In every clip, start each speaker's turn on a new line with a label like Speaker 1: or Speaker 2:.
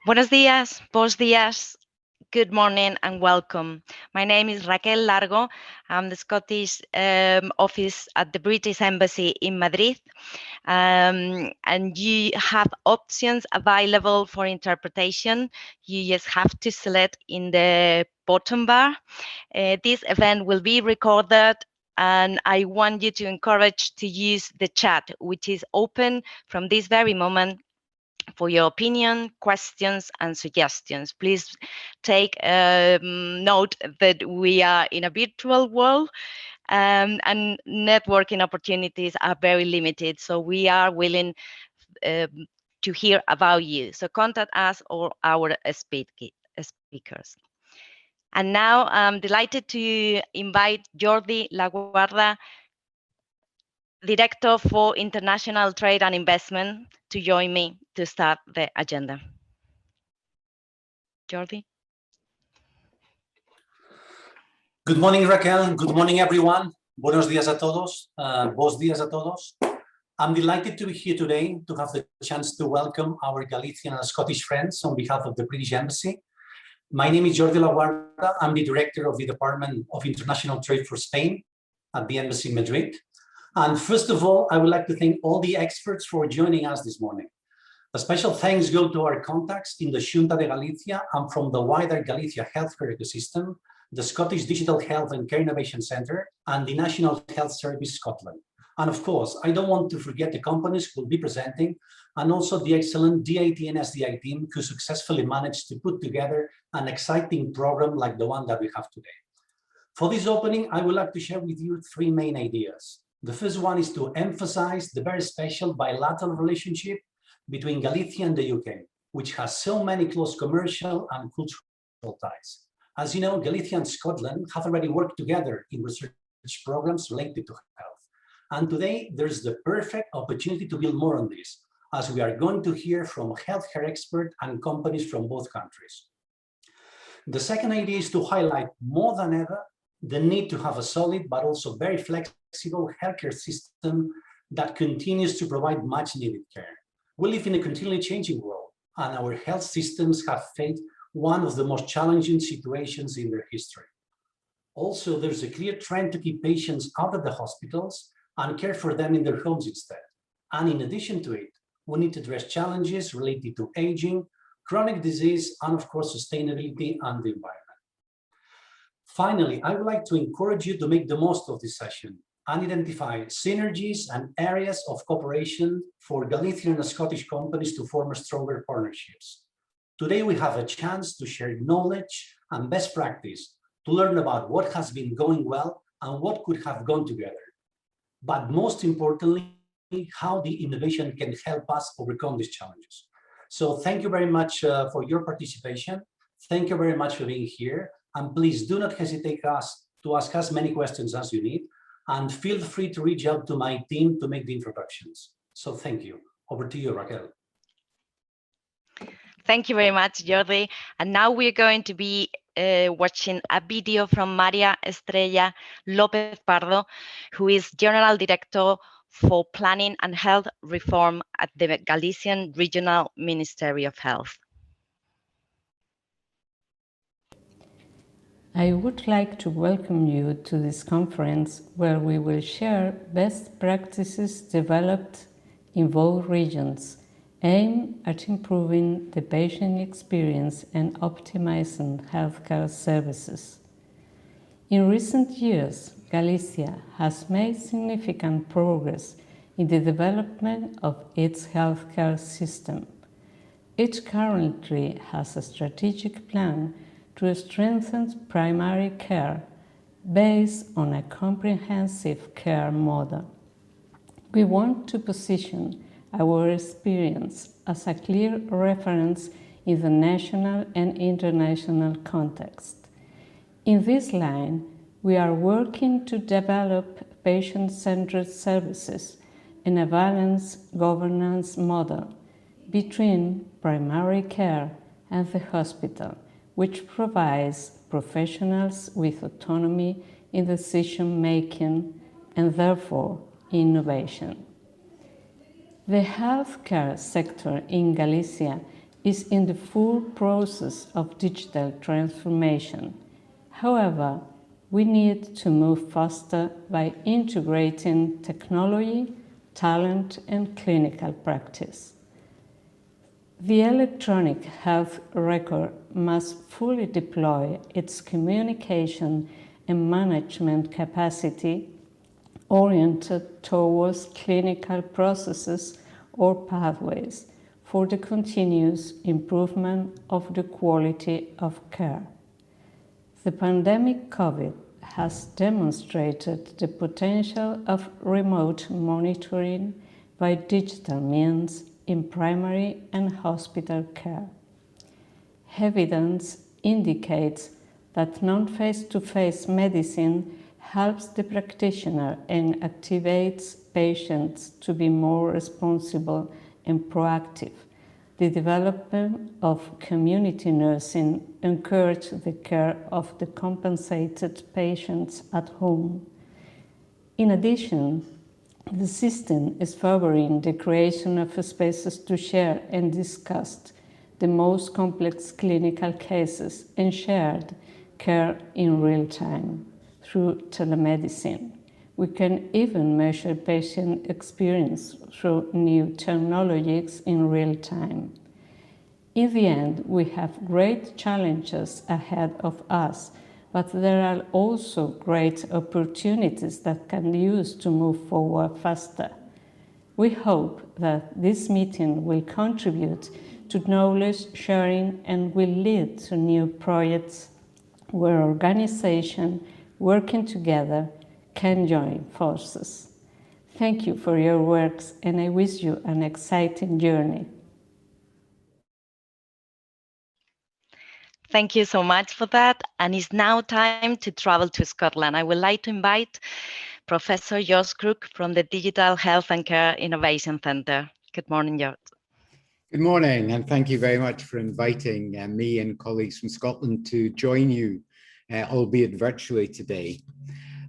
Speaker 1: Buenos días, buenos días, good morning and welcome. My name is Raquel Largo. I'm the Scottish office at the British Embassy in Madrid. And you have options available for interpretation. You just have to select in the bottom bar. This event will be recorded, and I want you to encourage to use the chat, which is open from this very moment for your opinion, questions, and suggestions. Please take note that we are in a virtual world, and networking opportunities are very limited. So we are willing to hear about you. So contact us or our speakers. And now I'm delighted to invite Jordi Laguarda, Director for International Trade and Investment, to join me to start the agenda. Jordi?
Speaker 2: Good morning, Raquel. Good morning, everyone. Buenos días a todos. Buenos días a todos. I'm delighted to be here today to have the chance to welcome our Galician and Scottish friends on behalf of the British Embassy. My name is Jordi Laguarda. I'm the Director of the Department of International Trade for Spain at the Embassy in Madrid. And first of all, I would like to thank all the experts for joining us this morning. A special thanks go to our contacts in the Xunta de Galicia and from the wider Galicia healthcare ecosystem, the Scottish Digital Health and Care Innovation Centre, and the National Health Service Scotland. And of course, I don't want to forget the companies who will be presenting, and also the excellent DIT and SDI team who successfully managed to put together an exciting program like the one that we have today. For this opening, I would like to share with you three main ideas. The first one is to emphasize the very special bilateral relationship between Galicia and the UK, which has so many close commercial and cultural ties. As you know, Galicia and Scotland have already worked together in research programs related to health. And today, there's the perfect opportunity to build more on this, as we are going to hear from healthcare experts and companies from both countries. The second idea is to highlight more than ever the need to have a solid but also very flexible healthcare system that continues to provide much needed care. We live in a continually changing world, and our health systems have faced one of the most challenging situations in their history. Also, there's a clear trend to keep patients out of the hospitals and care for them in their homes instead. And in addition to it, we need to address challenges related to aging, chronic disease, and of course, sustainability and the environment. Finally, I would like to encourage you to make the most of this session and identify synergies and areas of cooperation for Galician and Scottish companies to form stronger partnerships. Today, we have a chance to share knowledge and best practice to learn about what has been going well and what could have gone together. But most importantly, how the innovation can help us overcome these challenges. So thank you very much for your participation. Thank you very much for being here. And please do not hesitate to ask us many questions as you need. And feel free to reach out to my team to make the introductions. So thank you. Over to you, Raquel.
Speaker 1: Thank you very much, Jordi. And now we're going to be watching a video from María, Estrella, López-Pardo, who is General Director for Planning and Health Reform at the Galician Regional Ministry of Health.
Speaker 3: I would like to welcome you to this conference where we will share best practices developed in both regions, aimed at improving the patient experience and optimizing healthcare services. In recent years, Galicia has made significant progress in the development of its healthcare system. It currently has a strategic plan to strengthen primary care based on a comprehensive care model. We want to position our experience as a clear reference in the national and international context. In this line, we are working to develop patient-centered services and a balanced governance model between primary care and the hospital, which provides professionals with autonomy in decision-making and therefore innovation. The healthcare sector in Galicia is in the full process of digital transformation. However, we need to move faster by integrating technology, talent, and clinical practice. The electronic health record must fully deploy its communication and management capacity oriented towards clinical processes or pathways for the continuous improvement of the quality of care. The pandemic COVID has demonstrated the potential of remote monitoring by digital means in primary and hospital care. Evidence indicates that non-face-to-face medicine helps the practitioner and activates patients to be more responsible and proactive. The development of community nursing encourages the care of the compensated patients at home. In addition, the system is favoring the creation of spaces to share and discuss the most complex clinical cases and shared care in real time through telemedicine. We can even measure patient experience through new technologies in real time. In the end, we have great challenges ahead of us, but there are also great opportunities that can be used to move forward faster. We hope that this meeting will contribute to knowledge sharing and will lead to new projects where organizations working together can join forces. Thank you for your works, and I wish you an exciting journey.
Speaker 1: Thank you so much for that. And it's now time to travel to Scotland. I would like to invite Professor George Crooks from the Digital Health and Care Innovation Centre. Good morning, George.
Speaker 4: Good morning, and thank you very much for inviting me and colleagues from Scotland to join you, albeit virtually today.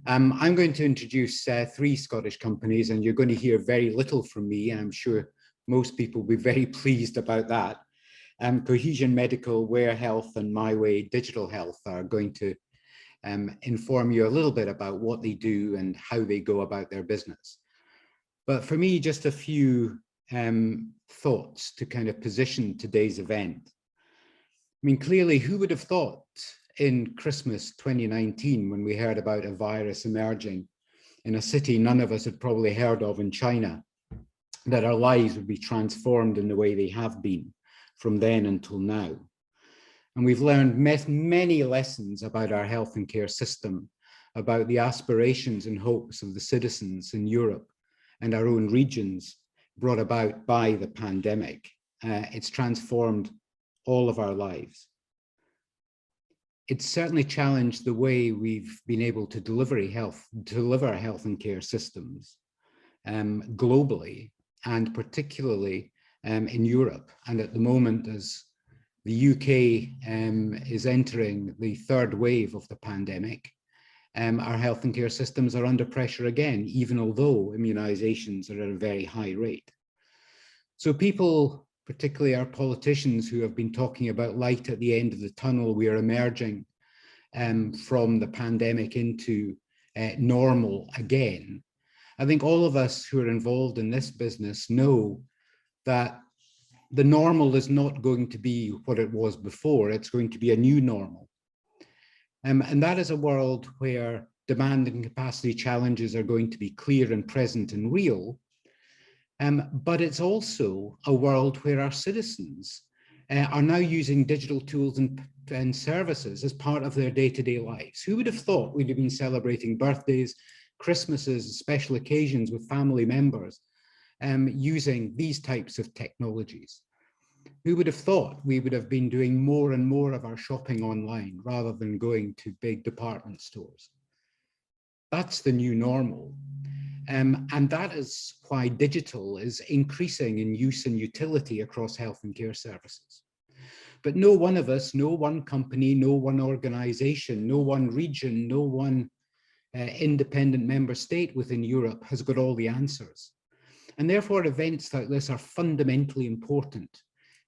Speaker 4: I'm going to introduce 3 Scottish companies, and you're going to hear very little from me, and I'm sure most people will be very pleased about that. COHESION Medical, Waire Health, and MyWay Digital Health are going to inform you a little bit about what they do and how they go about their business. But for me, just a few thoughts to kind of position today's event. I mean, clearly, who would have thought in Christmas 2019, when we heard about a virus emerging in a city none of us had probably heard of in China, that our lives would be transformed in the way they have been from then until now. And we've learned many lessons about our health and care system, about the aspirations and hopes of the citizens in Europe and our own regions brought about by the pandemic. It's transformed all of our lives. It's certainly challenged the way we've been able to deliver health and care systems globally, and particularly in Europe. And at the moment, as the UK is entering the 3rd wave of the pandemic, our health and care systems are under pressure again, even although immunizations are at a very high rate. So people, particularly our politicians who have been talking about light at the end of the tunnel, we are emerging from the pandemic into normal again. I think all of us who are involved in this business know that the normal is not going to be what it was before. It's going to be a new normal. And that is a world where demand and capacity challenges are going to be clear and present and real. But it's also a world where our citizens are now using digital tools and services as part of their day-to-day lives. Who would have thought we'd have been celebrating birthdays, Christmases, special occasions with family members using these types of technologies? Who would have thought we would have been doing more and more of our shopping online rather than going to big department stores? That's the new normal. And that is why digital is increasing in use and utility across health and care services. But no one of us, no one company, no one organization, no one region, no one independent member state within Europe has got all the answers. And therefore, events like this are fundamentally important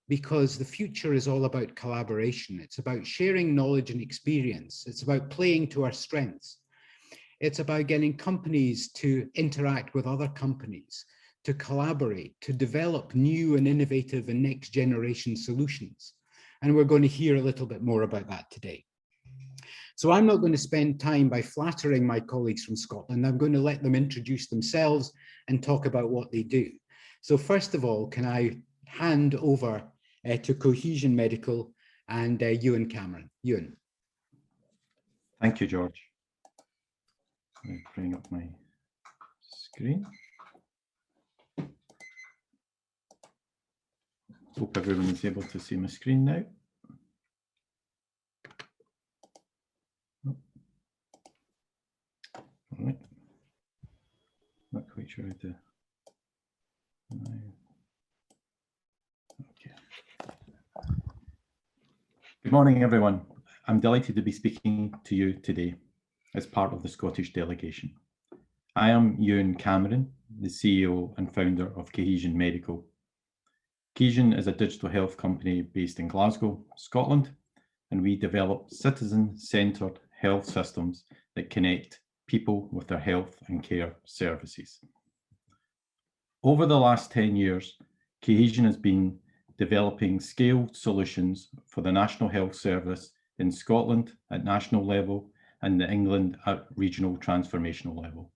Speaker 4: because the future is all about collaboration. It's about sharing knowledge and experience. It's about playing to our strengths. It's about getting companies to interact with other companies, to collaborate, to develop new and innovative and next generation solutions. And we're going to hear a little bit more about that today. So I'm not going to spend time by flattering my colleagues from Scotland. I'm going to let them introduce themselves and talk about what they do. So first of all, can I hand over to COHESION Medical and Ewan Cameron. Ewan.
Speaker 5: Thank you, George. Let me bring up my screen. Hope everyone is able to see my screen now. All right. Not quite sure how to. Okay. Good morning, everyone. I'm delighted to be speaking to you today as part of the Scottish delegation. I am Ewan Cameron, the CEO and founder of COHESION Medical. COHESION is a digital health company based in Glasgow, Scotland, and we develop citizen-centred health systems that connect people with their health and care services. Over the last 10 years, COHESION has been developing scaled solutions for the National Health Service in Scotland at national level and in England at regional transformational level.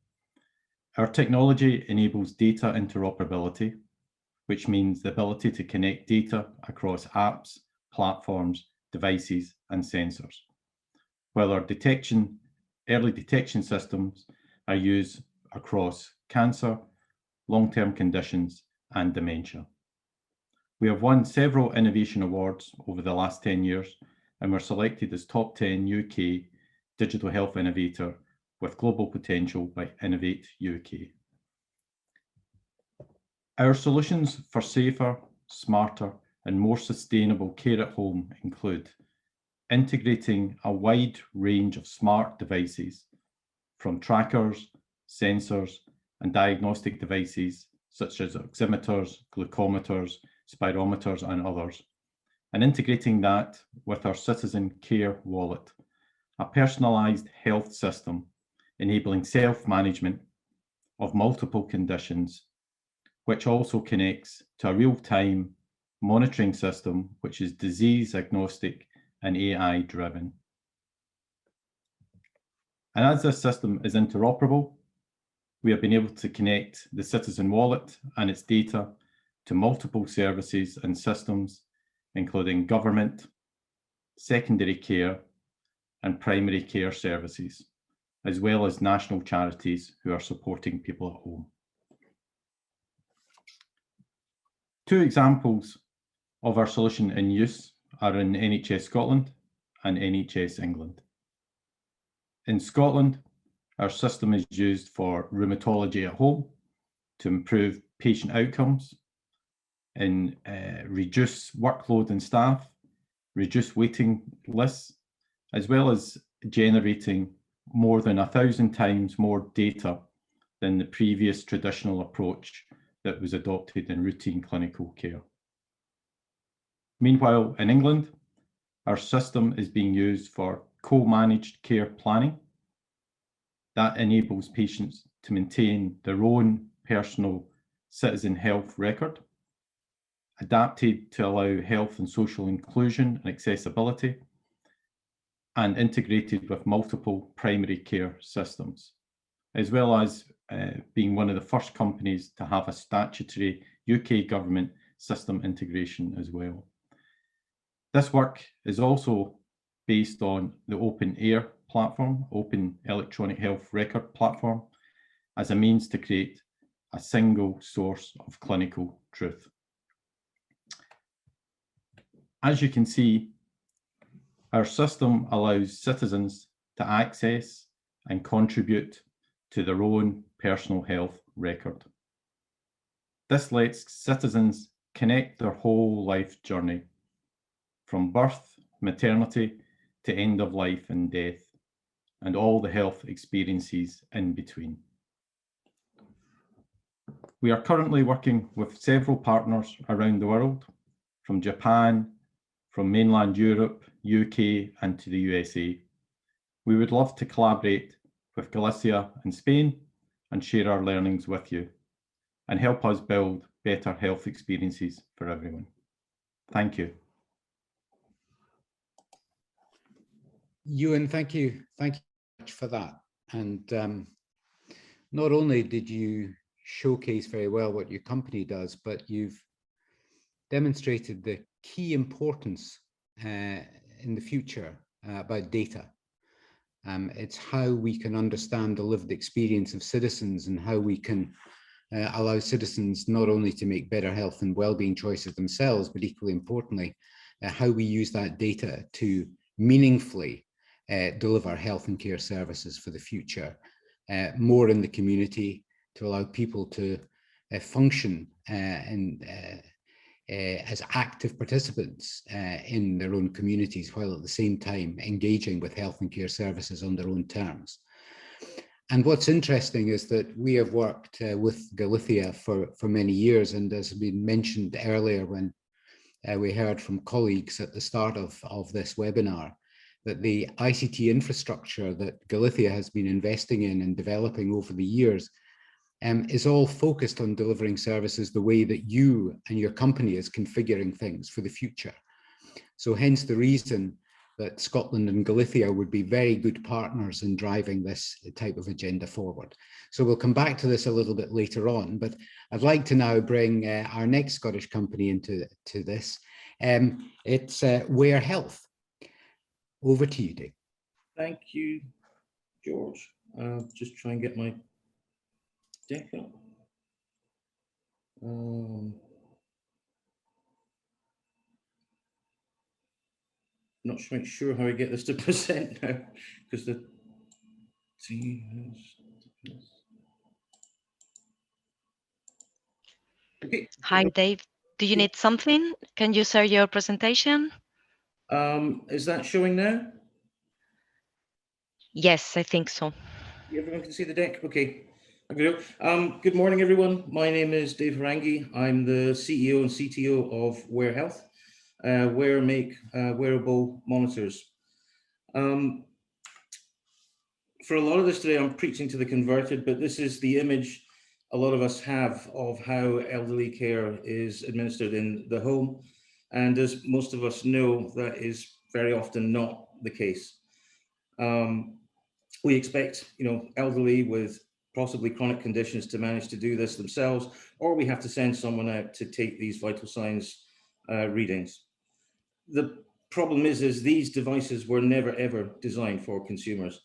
Speaker 5: Our technology enables data interoperability, which means the ability to connect data across apps, platforms, devices, and sensors. While our early detection systems are used across cancer, long-term conditions, and dementia. We have won several innovation awards over the last 10 years, and were selected as top 10 UK digital health innovator with global potential by Innovate UK. Our solutions for safer, smarter, and more sustainable care at home include integrating a wide range of smart devices, from trackers, sensors, and diagnostic devices such as oximeters, glucometers, spirometers, and others, and integrating that with our Citizen Care Wallet, a personalised health system enabling self-management of multiple conditions, which also connects to a real-time monitoring system which is disease agnostic and AI driven. And as this system is interoperable, we have been able to connect the Citizen Wallet and its data to multiple services and systems, including government, secondary care, and primary care services, as well as national charities who are supporting people at home. Two examples of our solution in use are in NHS Scotland and NHS England. In Scotland, our system is used for rheumatology at home to improve patient outcomes and reduce workload in staff, reduce waiting lists, as well as generating more than 1,000 times more data than the previous traditional approach that was adopted in routine clinical care. Meanwhile, in England, our system is being used for co-managed care planning. That enables patients to maintain their own personal citizen health record, adapted to allow health and social inclusion and accessibility, and integrated with multiple primary care systems, as well as being one of the first companies to have a statutory UK government system integration as well. This work is also based on the Open AIR platform, Open Electronic Health Record platform, as a means to create a single source of clinical truth. As you can see, our system allows citizens to access and contribute to their own personal health record. This lets citizens connect their whole life journey, from birth, maternity, to end of life and death, and all the health experiences in between. We are currently working with several partners around the world, from Japan, from mainland Europe, UK, and to the USA. We would love to collaborate with Galicia and Spain and share our learnings with you and help us build better health experiences for everyone. Thank you.
Speaker 4: Ewan, thank you much for that. And not only did you showcase very well what your company does, but you've demonstrated the key importance in the future about data. It's how we can understand the lived experience of citizens and how we can allow citizens not only to make better health and well-being choices themselves, but equally importantly, how we use that data to meaningfully deliver health and care services for the future, more in the community, to allow people to function as active participants in their own communities, while at the same time engaging with health and care services on their own terms. And what's interesting is that we have worked with Galicia for many years, and as has been mentioned earlier when we heard from colleagues at the start of this webinar, that the ICT infrastructure that Galicia has been investing in and developing over the years is all focused on delivering services the way that you and your company is configuring things for the future. So hence the reason that Scotland and Galicia would be very good partners in driving this type of agenda forward. So we'll come back to this a little bit later on, but I'd like to now bring our next Scottish company into this. It's Waire Health. Over to you, Dave.
Speaker 6: Thank you, George. Just try and get my deck up. Not sure how I get this to present now, because the team has... Okay.
Speaker 1: Hi, Dave. Do you need something? Can you share your presentation?
Speaker 6: Is that showing now?
Speaker 1: Yes, I think so.
Speaker 6: Everyone can see the deck? Okay. Good morning, everyone. My name is Dave Harangi. I'm the CEO and CTO of Waire Health. Waire make wearable monitors. For a lot of this today, I'm preaching to the converted, but this is the image a lot of us have of how elderly care is administered in the home. And as most of us know, that is very often not the case. We expect, elderly with possibly chronic conditions to manage to do this themselves, or we have to send someone out to take these vital signs readings. The problem is these devices were never ever designed for consumers.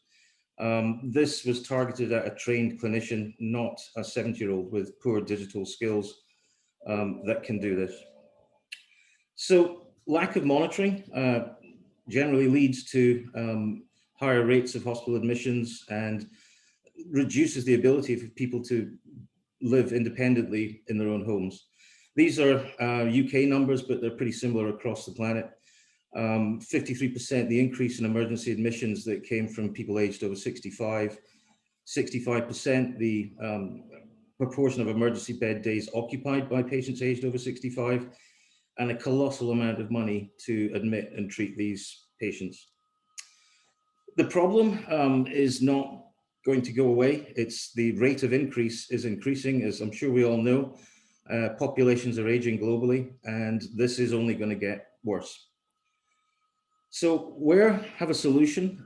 Speaker 6: This was targeted at a trained clinician, not a 70-year-old with poor digital skills that can do this. So lack of monitoring generally leads to higher rates of hospital admissions and reduces the ability for people to live independently in their own homes. These are UK numbers, but they're pretty similar across the planet. 53% the increase in emergency admissions that came from people aged over 65, 65% the proportion of emergency bed days occupied by patients aged over 65, and a colossal amount of money to admit and treat these patients. The problem is not going to go away. It's the rate of increase is increasing, as I'm sure we all know. Populations are aging globally, and this is only going to get worse. So Waire have a solution.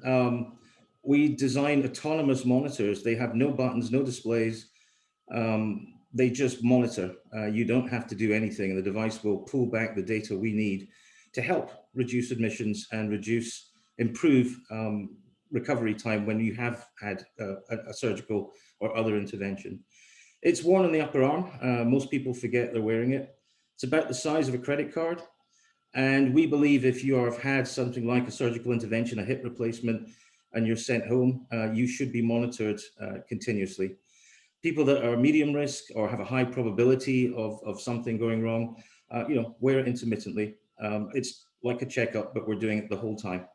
Speaker 6: We design autonomous monitors. They have no buttons, no displays. They just monitor. You don't have to do anything, and the device will pull back the data we need to help reduce admissions and improve recovery time when you have had a surgical or other intervention. It's worn on the upper arm. Most people forget they're wearing it. It's about the size of a credit card. And we believe if you have had something like a surgical intervention, a hip replacement, and you're sent home, you should be monitored continuously. People that are medium risk or have a high probability of something going wrong, wear it intermittently. It's like a checkup, but we're doing it the whole time.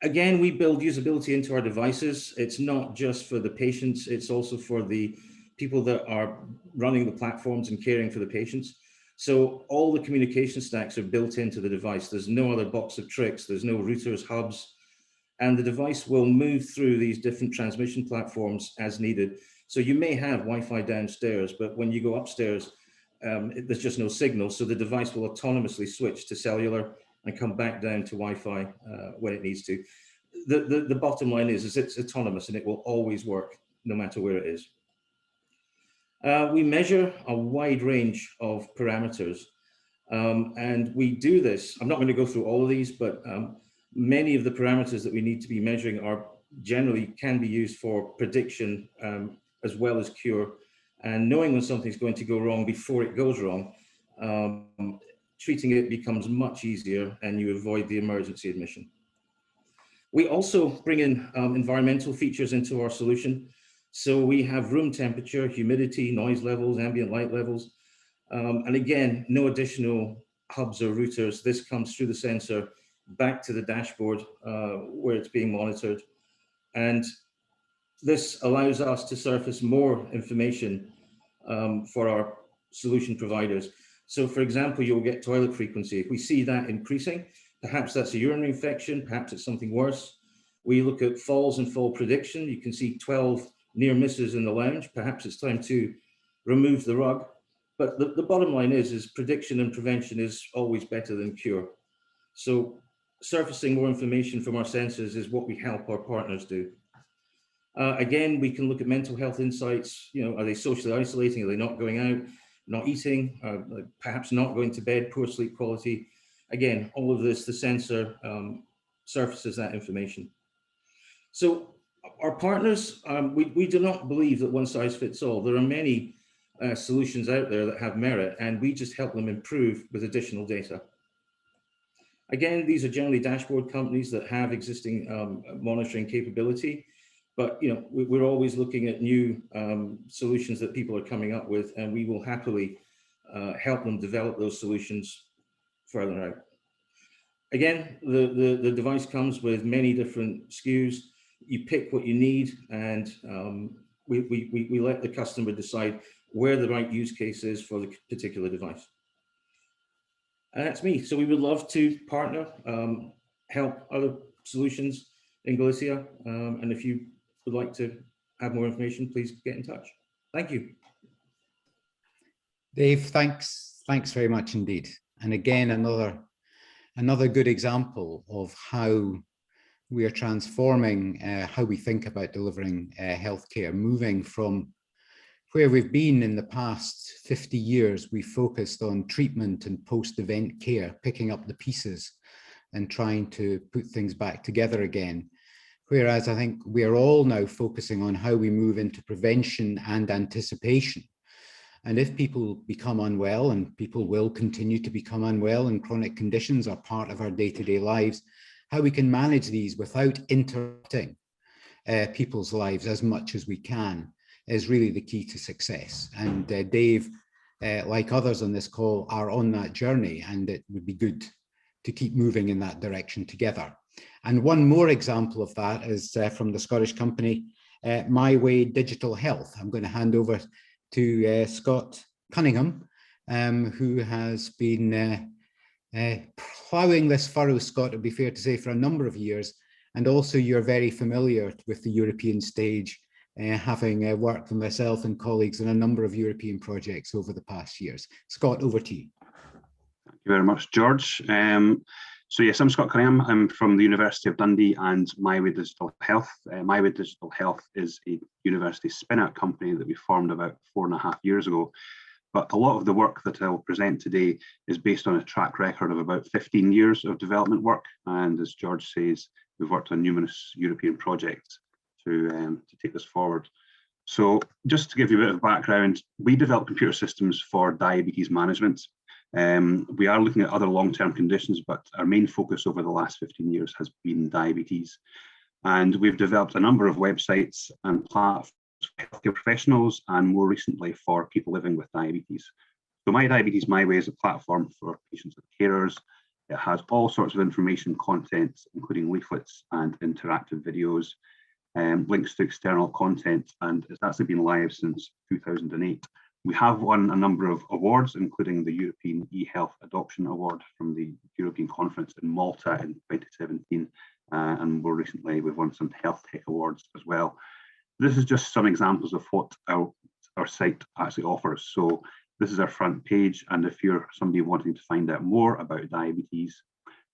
Speaker 6: Again, we build usability into our devices. It's not just for the patients, it's also for the people that are running the platforms and caring for the patients. So all the communication stacks are built into the device. There's no other box of tricks. There's no routers, hubs, and the device will move through these different transmission platforms as needed. So you may have Wi-Fi downstairs, but when you go upstairs, there's just no signal. So the device will autonomously switch to cellular and come back down to Wi-Fi when it needs to. The bottom line is it's autonomous and it will always work no matter where it is. We measure a wide range of parameters, and we do this. I'm not going to go through all of these, but many of the parameters that we need to be measuring are generally can be used for prediction as well as cure. And knowing when something's going to go wrong before it goes wrong, treating it becomes much easier and you avoid the emergency admission. We also bring in environmental features into our solution. So we have room temperature, humidity, noise levels, ambient light levels. And again, no additional hubs or routers. This comes through the sensor back to the dashboard where it's being monitored. And this allows us to surface more information for our solution providers. So for example, you'll get toilet frequency. If we see that increasing, perhaps that's a urinary infection, perhaps it's something worse. We look at falls and fall prediction. You can see 12 near misses in the lounge. Perhaps it's time to remove the rug. But the bottom line is prediction and prevention is always better than cure. So surfacing more information from our sensors is what we help our partners do. Again, we can look at mental health insights. You know, are they socially isolating? Are they not going out, not eating, perhaps not going to bed, poor sleep quality? Again, all of this, the sensor surfaces that information. So our partners, we do not believe that one size fits all. There are many solutions out there that have merit, and we just help them improve with additional data. Again, these are generally dashboard companies that have existing monitoring capability, but you know, we're always looking at new solutions that people are coming up with, and we will happily help them develop those solutions further out. Again, the device comes with many different SKUs. You pick what you need, and we let the customer decide where the right use case is for the particular device. And that's me. So we would love to partner, help other solutions in Galicia. And if you would like to have more information, please get in touch. Thank you.
Speaker 4: Dave, thanks very much indeed. And again, another good example of how we are transforming how we think about delivering healthcare, moving from where we've been in the past 50 years. We focused on treatment and post-event care, picking up the pieces and trying to put things back together again. Whereas I think we are all now focusing on how we move into prevention and anticipation. And if people become unwell, and people will continue to become unwell, and chronic conditions are part of our day-to-day lives, how we can manage these without interrupting people's lives as much as we can is really the key to success. And Dave, like others on this call, are on that journey, and it would be good to keep moving in that direction together. And one more example of that is from the Scottish company, MyWay Digital Health. I'm going to hand over to Scott Cunningham, who has been ploughing this furrow, Scott, it would be fair to say, for a number of years. And also you're very familiar with the European stage, having worked with myself and colleagues on a number of European projects over the past years. Scott, over to you.
Speaker 7: Thank you very much, George. So yes, I'm Scott Cunningham. I'm from the University of Dundee and MyWay Digital Health. MyWay Digital Health is a university spin-out company that we formed about 4.5 years ago. But a lot of the work that I'll present today is based on a track record of about 15 years of development work. And as George says, we've worked on numerous European projects to take this forward. So just to give you a bit of background, we develop computer systems for diabetes management. We are looking at other long-term conditions, but our main focus over the last 15 years has been diabetes. And we've developed a number of websites and platforms for healthcare professionals, and more recently for people living with diabetes. So My Diabetes MyWay is a platform for patients and carers. It has all sorts of information content, including leaflets and interactive videos, links to external content, and it's actually been live since 2008. We have won a number of awards, including the European eHealth Adoption Award from the European Conference in Malta in 2017, and more recently we've won some health tech awards as well. This is just some examples of what our site actually offers. So this is our front page, and if you're somebody wanting to find out more about diabetes,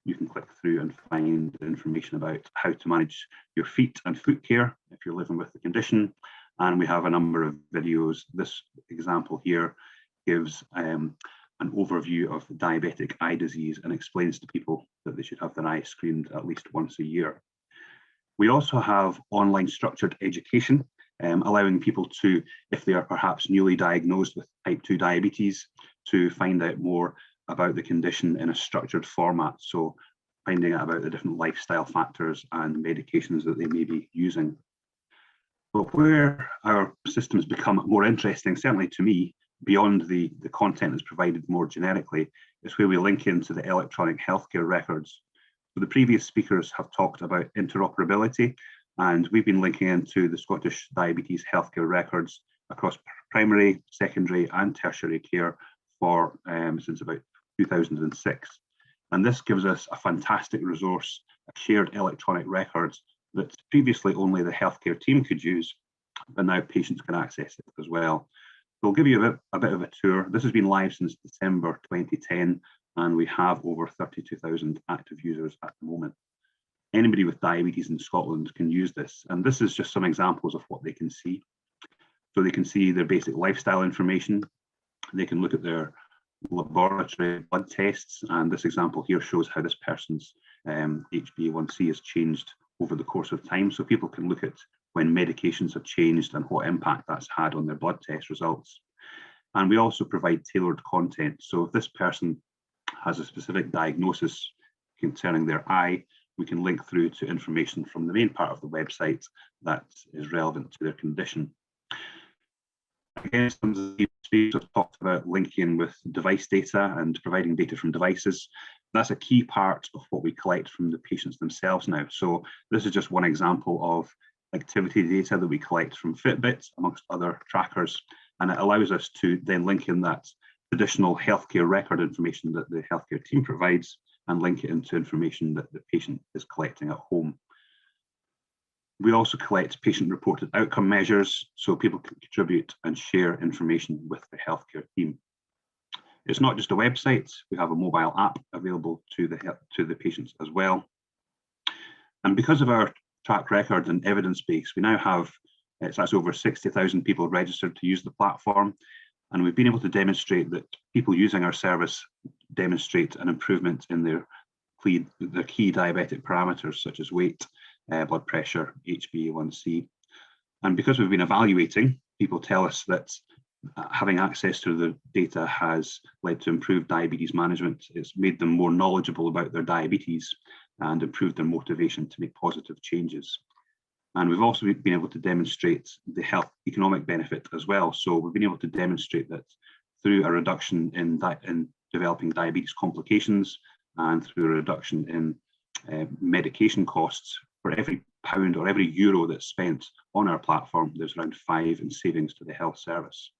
Speaker 7: you can click through and find information about how to manage your feet and foot care if you're living with the condition. And we have a number of videos. This example here gives an overview of diabetic eye disease and explains to people that they should have their eyes screened at least once a year. We also have online structured education, allowing people to, if they are perhaps newly diagnosed with type 2 diabetes, to find out more about the condition in a structured format. So finding out about the different lifestyle factors and medications that they may be using. But where our systems become more interesting, certainly to me, beyond the content that's provided more generically, is where we link into the electronic healthcare records. So the previous speakers have talked about interoperability, and we've been linking into the Scottish Diabetes Healthcare records across primary, secondary and tertiary care for since about 2006. And this gives us a fantastic resource, a shared electronic records that previously only the healthcare team could use, but now patients can access it as well. We'll give you a bit of a tour. This has been live since December 2010, and we have over 32,000 active users at the moment. Anybody with diabetes in Scotland can use this, and this is just some examples of what they can see. So they can see their basic lifestyle information. They can look at their laboratory blood tests, and this example here shows how this person's HbA1c has changed over the course of time. So people can look at when medications have changed and what impact that's had on their blood test results. And we also provide tailored content. So if this person has a specific diagnosis concerning their eye, we can link through to information from the main part of the website that is relevant to their condition. Again, some of the speakers have talked about linking with device data and providing data from devices. That's a key part of what we collect from the patients themselves now. So this is just one example of activity data that we collect from Fitbit, amongst other trackers, and it allows us to then link in that traditional healthcare record information that the healthcare team provides and link it into information that the patient is collecting at home. We also collect patient-reported outcome measures, so people can contribute and share information with the healthcare team. It's not just a website, we have a mobile app available to the patients as well. And because of our track record and evidence base, we now have, that's over 60,000 people registered to use the platform. And we've been able to demonstrate that people using our service demonstrate an improvement in their key diabetic parameters, such as weight, blood pressure, HbA1c. And because we've been evaluating, people tell us that having access to the data has led to improved diabetes management. It's made them more knowledgeable about their diabetes and improved their motivation to make positive changes. And we've also been able to demonstrate the health economic benefit as well. So we've been able to demonstrate that through a reduction in developing diabetes complications and through a reduction in medication costs, for every pound or every euro that's spent on our platform, there's around 5 in savings to the health service.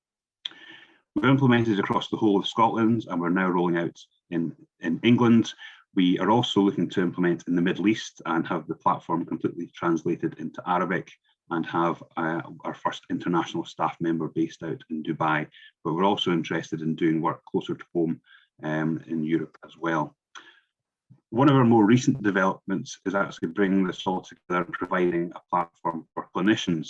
Speaker 7: We've implemented across the whole of Scotland, and we're now rolling out in England. We are also looking to implement in the Middle East and have the platform completely translated into Arabic, and have our first international staff member based out in Dubai. But we're also interested in doing work closer to home in Europe as well. One of our more recent developments is actually bringing this all together and providing a platform for clinicians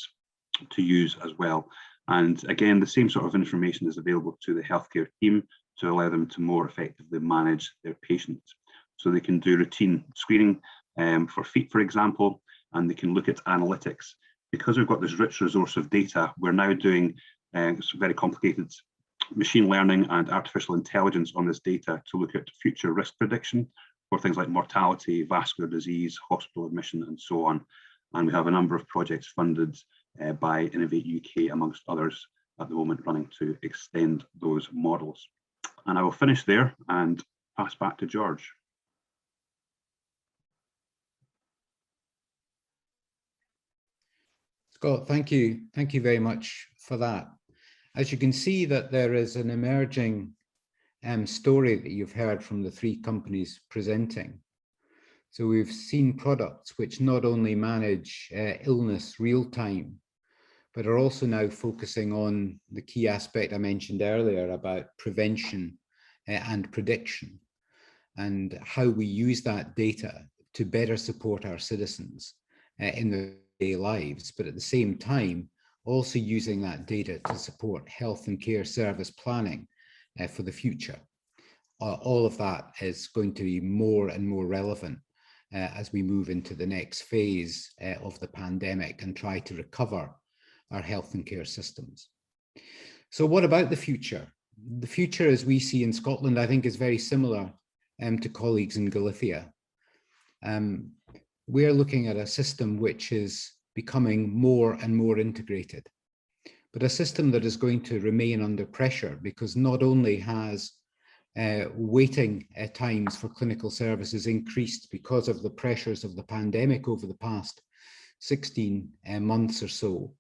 Speaker 7: to use as well. And again, the same sort of information is available to the healthcare team to allow them to more effectively manage their patients. So they can do routine screening for feet, for example, and they can look at analytics. Because we've got this rich resource of data, we're now doing some very complicated machine learning and artificial intelligence on this data to look at future risk prediction for things like mortality, vascular disease, hospital admission, and so on. And we have a number of projects funded by Innovate UK, amongst others, at the moment running to extend those models. And I will finish there and pass back to George.
Speaker 4: Scott, thank you. Thank you very much for that. As you can see that there is an emerging story that you've heard from the three companies presenting. So we've seen products which not only manage illness real time, but are also now focusing on the key aspect I mentioned earlier about prevention and prediction, and how we use that data to better support our citizens in their daily lives, but at the same time, also using that data to support health and care service planning for the future. All of that is going to be more and more relevant as we move into the next phase of the pandemic and try to recover our health and care systems. So what about the future? The future, as we see in Scotland, I think is very similar to colleagues in Galicia. We're looking at a system which is becoming more and more integrated, but a system that is going to remain under pressure because not only has waiting times for clinical services increased because of the pressures of the pandemic over the past 16 months or so,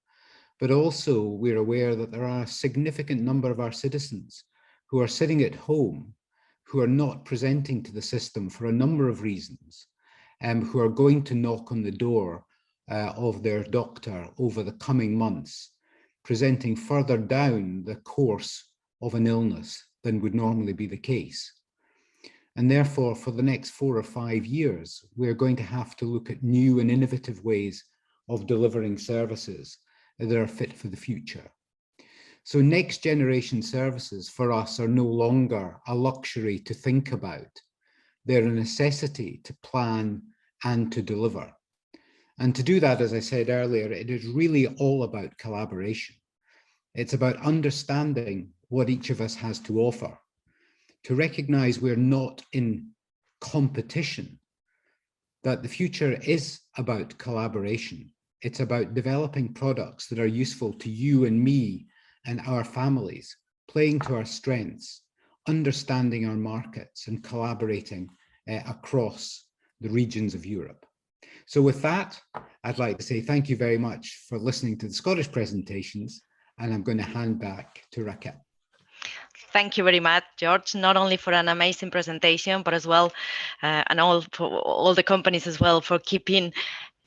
Speaker 4: but also we're aware that there are a significant number of our citizens who are sitting at home, who are not presenting to the system for a number of reasons, who are going to knock on the door of their doctor over the coming months, presenting further down the course of an illness than would normally be the case. And therefore, for the next 4 or 5 years, we're going to have to look at new and innovative ways of delivering services that are fit for the future. So next generation services for us are no longer a luxury to think about. They're a necessity to plan and to deliver. And to do that, as I said earlier, it is really all about collaboration. It's about understanding what each of us has to offer, to recognize we're not in competition, that the future is about collaboration. It's about developing products that are useful to you and me and our families, playing to our strengths, understanding our markets and collaborating across the regions of Europe. So with that, I'd like to say thank you very much for listening to the Scottish presentations, and I'm going to hand back to Raquel.
Speaker 1: Thank you very much, George, not only for an amazing presentation, but as well, and all for all the companies as well for keeping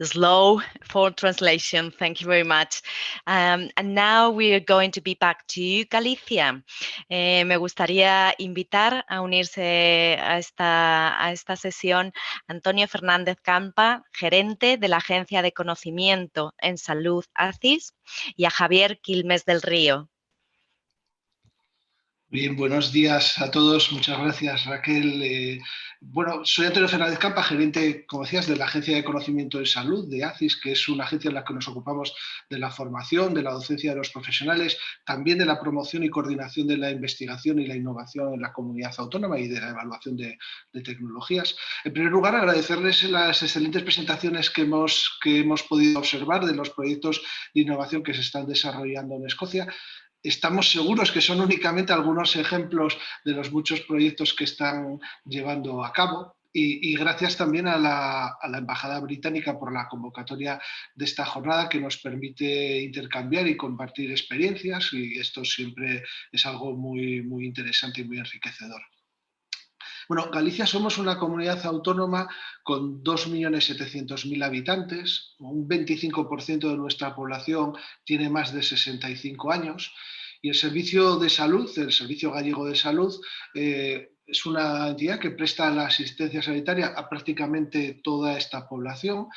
Speaker 1: slow for translation. Thank you very much. And now we are going to be back to Galicia. Me gustaría invitar a unirse a esta sesión Antonio Fernández Campa, gerente de la Agencia de Conocimiento en Salud ACIS, y a Javier Quilmes del Río.
Speaker 8: Bien, buenos días a todos. Muchas gracias, Raquel. Bueno, soy Antonio Fernández Campa, gerente, como decías, de la Agencia de Conocimiento en Salud, de ACIS, que es una agencia en la que nos ocupamos de la formación, de la docencia de los profesionales, también de la promoción y coordinación de la investigación y la innovación en la comunidad autónoma y de la evaluación de tecnologías. En primer lugar, agradecerles las excelentes presentaciones que hemos podido observar de los proyectos de innovación que se están desarrollando en Escocia. Estamos seguros que son únicamente algunos ejemplos de los muchos proyectos que están llevando a cabo y gracias también a la Embajada Británica por la convocatoria de esta jornada que nos permite intercambiar y compartir experiencias, y esto siempre es algo muy, muy interesante y muy enriquecedor. Bueno, Galicia somos una comunidad autónoma con 2.700.000 habitantes, un 25% de nuestra población tiene más de 65 años y el Servicio de Salud, el Servicio Gallego de Salud, es una entidad que presta la asistencia sanitaria a prácticamente toda esta población,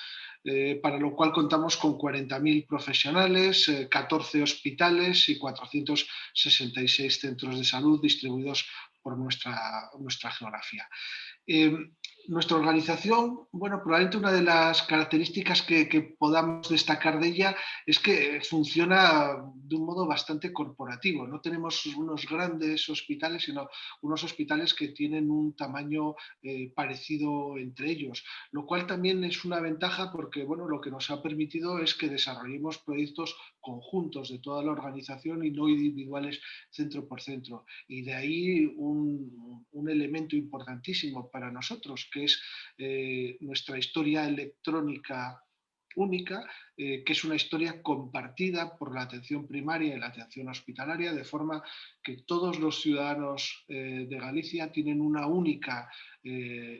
Speaker 8: para lo cual contamos con 40.000 profesionales, 14 hospitales y 466 centros de salud distribuidos por nuestra geografía. Nuestra organización, bueno, probablemente una de las características que podamos destacar de ella es que funciona de un modo bastante corporativo. No tenemos unos grandes hospitales, sino unos hospitales que tienen un tamaño parecido entre ellos, lo cual también es una ventaja porque, bueno, lo que nos ha permitido es que desarrollemos proyectos conjuntos de toda la organización y no individuales centro por centro. Y de ahí un elemento importantísimo para nosotros, que es nuestra historia electrónica única, que es una historia compartida por la atención primaria y la atención hospitalaria, de forma que todos los ciudadanos de Galicia tienen una única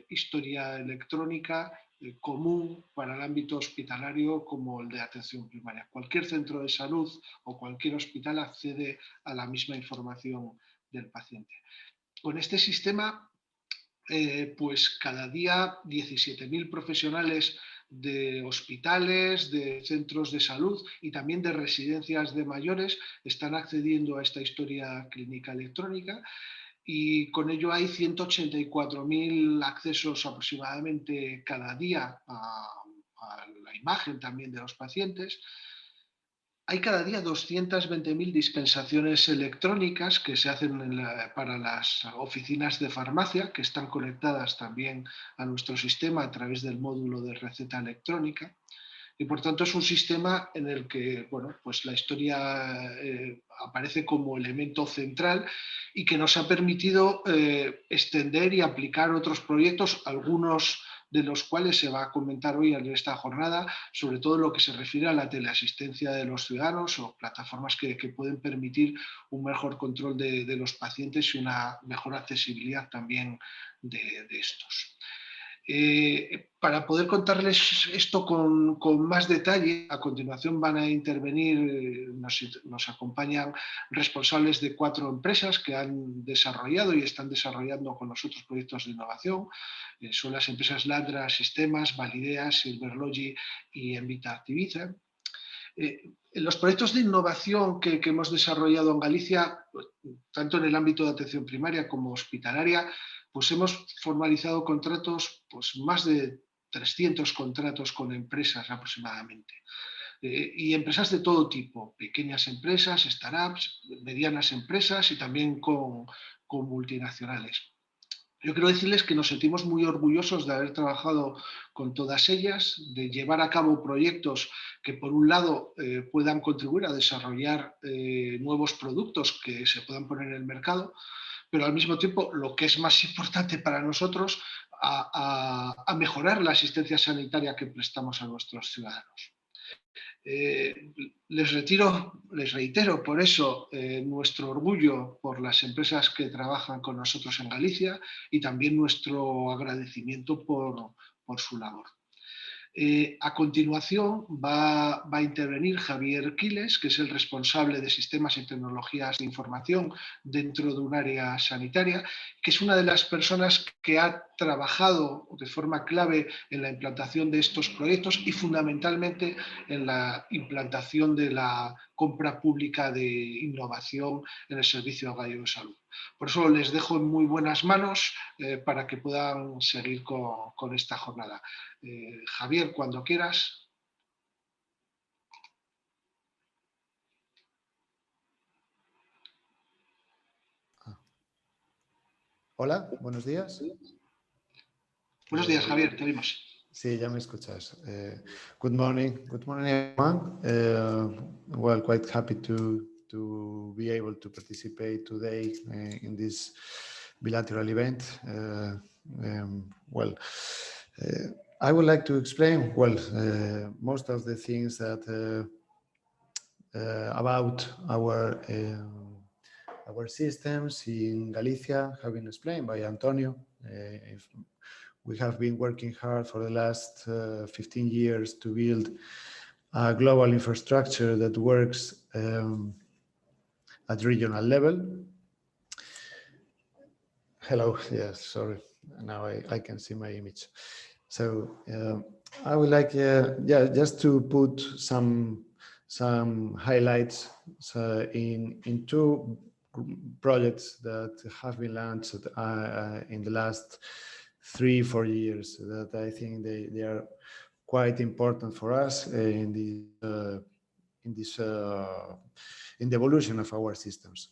Speaker 8: historia electrónica común para el ámbito hospitalario como el de atención primaria. Cualquier centro de salud o cualquier hospital accede a la misma información del paciente. Con este sistema, pues cada día 17.000 profesionales de hospitales, de centros de salud y también de residencias de mayores están accediendo a esta historia clínica electrónica, y con ello hay 184.000 accesos aproximadamente cada día a la imagen también de los pacientes. Hay cada día 220.000 dispensaciones electrónicas que se hacen para las oficinas de farmacia, que están conectadas también a nuestro sistema a través del módulo de receta electrónica. Y por tanto es un sistema en el que, bueno, pues la historia aparece como elemento central y que nos ha permitido extender y aplicar otros proyectos, algunos de los cuales se va a comentar hoy en esta jornada, sobre todo lo que se refiere a la teleasistencia de los ciudadanos o plataformas que pueden permitir un mejor control de los pacientes y una mejor accesibilidad también de estos. Para poder contarles esto con más detalle, a continuación van a intervenir, nos acompañan responsables de 4 empresas que han desarrollado y están desarrollando con nosotros proyectos de innovación. Son las empresas Ladra Sistemas, Validea, Silverlogi y Envita Activiza. Los proyectos de innovación que hemos desarrollado en Galicia, tanto en el ámbito de atención primaria como hospitalaria, pues hemos formalizado contratos, pues más de 300 contratos con empresas aproximadamente. Y empresas de todo tipo, pequeñas empresas, startups, medianas empresas y también con multinacionales. Yo quiero decirles que nos sentimos muy orgullosos de haber trabajado con todas ellas, de llevar a cabo proyectos que por un lado puedan contribuir a desarrollar nuevos productos que se puedan poner en el mercado, pero al mismo tiempo, lo que es más importante para nosotros, a mejorar la asistencia sanitaria que prestamos a nuestros ciudadanos. Les reitero por eso nuestro orgullo por las empresas que trabajan con nosotros en Galicia y también nuestro agradecimiento por su labor. A continuación va a intervenir Javier Quiles, que es el responsable de sistemas y tecnologías de información dentro de un área sanitaria, que es una de las personas que ha trabajado de forma clave en la implantación de estos proyectos y fundamentalmente en la implantación de la compra pública de innovación en el Servicio Gallego de Salud. Por eso les dejo en muy buenas manos para que puedan seguir con esta jornada. Javier, cuando quieras.
Speaker 9: Hola, buenos días.
Speaker 8: Buenos días, Javier, te oímos.
Speaker 9: Sí, ya me escuchas. Good morning everyone. Well, quite happy to be able to participate today in this bilateral event. I would like to explain, most of the things that about our systems in Galicia have been explained by Antonio. We have been working hard for the last 15 years to build a global infrastructure that works at regional level. Hello, yes, sorry, now I can see my image. So I would like, just to put some highlights in 2 projects that have been launched in the last 3-4 years that I think they are quite important for us in the evolution of our systems.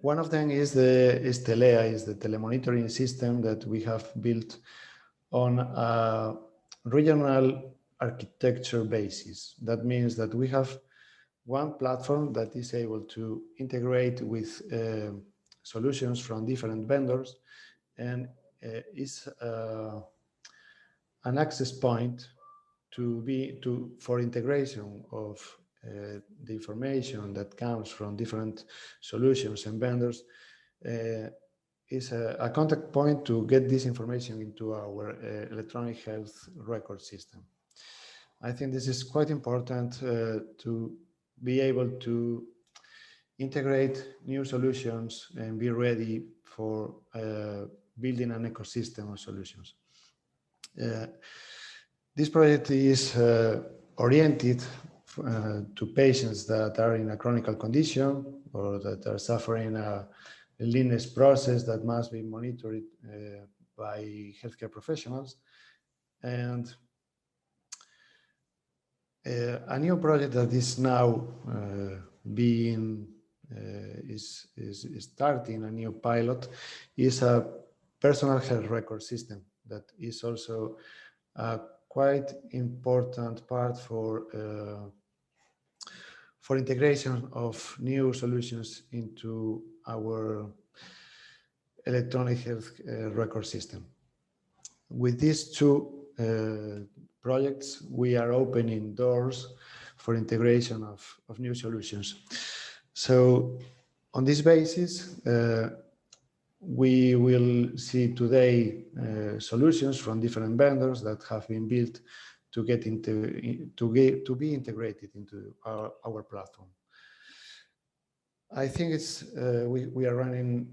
Speaker 9: One of them is Estrella, is the telemonitoring system that we have built on a regional architecture basis. That means that we have one platform that is able to integrate with solutions from different vendors and is an access point for integration of the information that comes from different solutions and vendors is a contact point to get this information into our electronic health record system. I think this is quite important to be able to integrate new solutions and be ready for building an ecosystem of solutions. This project is oriented to patients that are in a chronic condition or that are suffering a illness process that must be monitored by healthcare professionals. And a new project that is now is starting a new pilot is a personal health record system that is also a quite important part for integration of new solutions into our electronic health record system. With these two projects, we are opening doors for integration of new solutions. So on this basis, we will see today solutions from different vendors that have been built to be integrated into our platform. I think it's we are running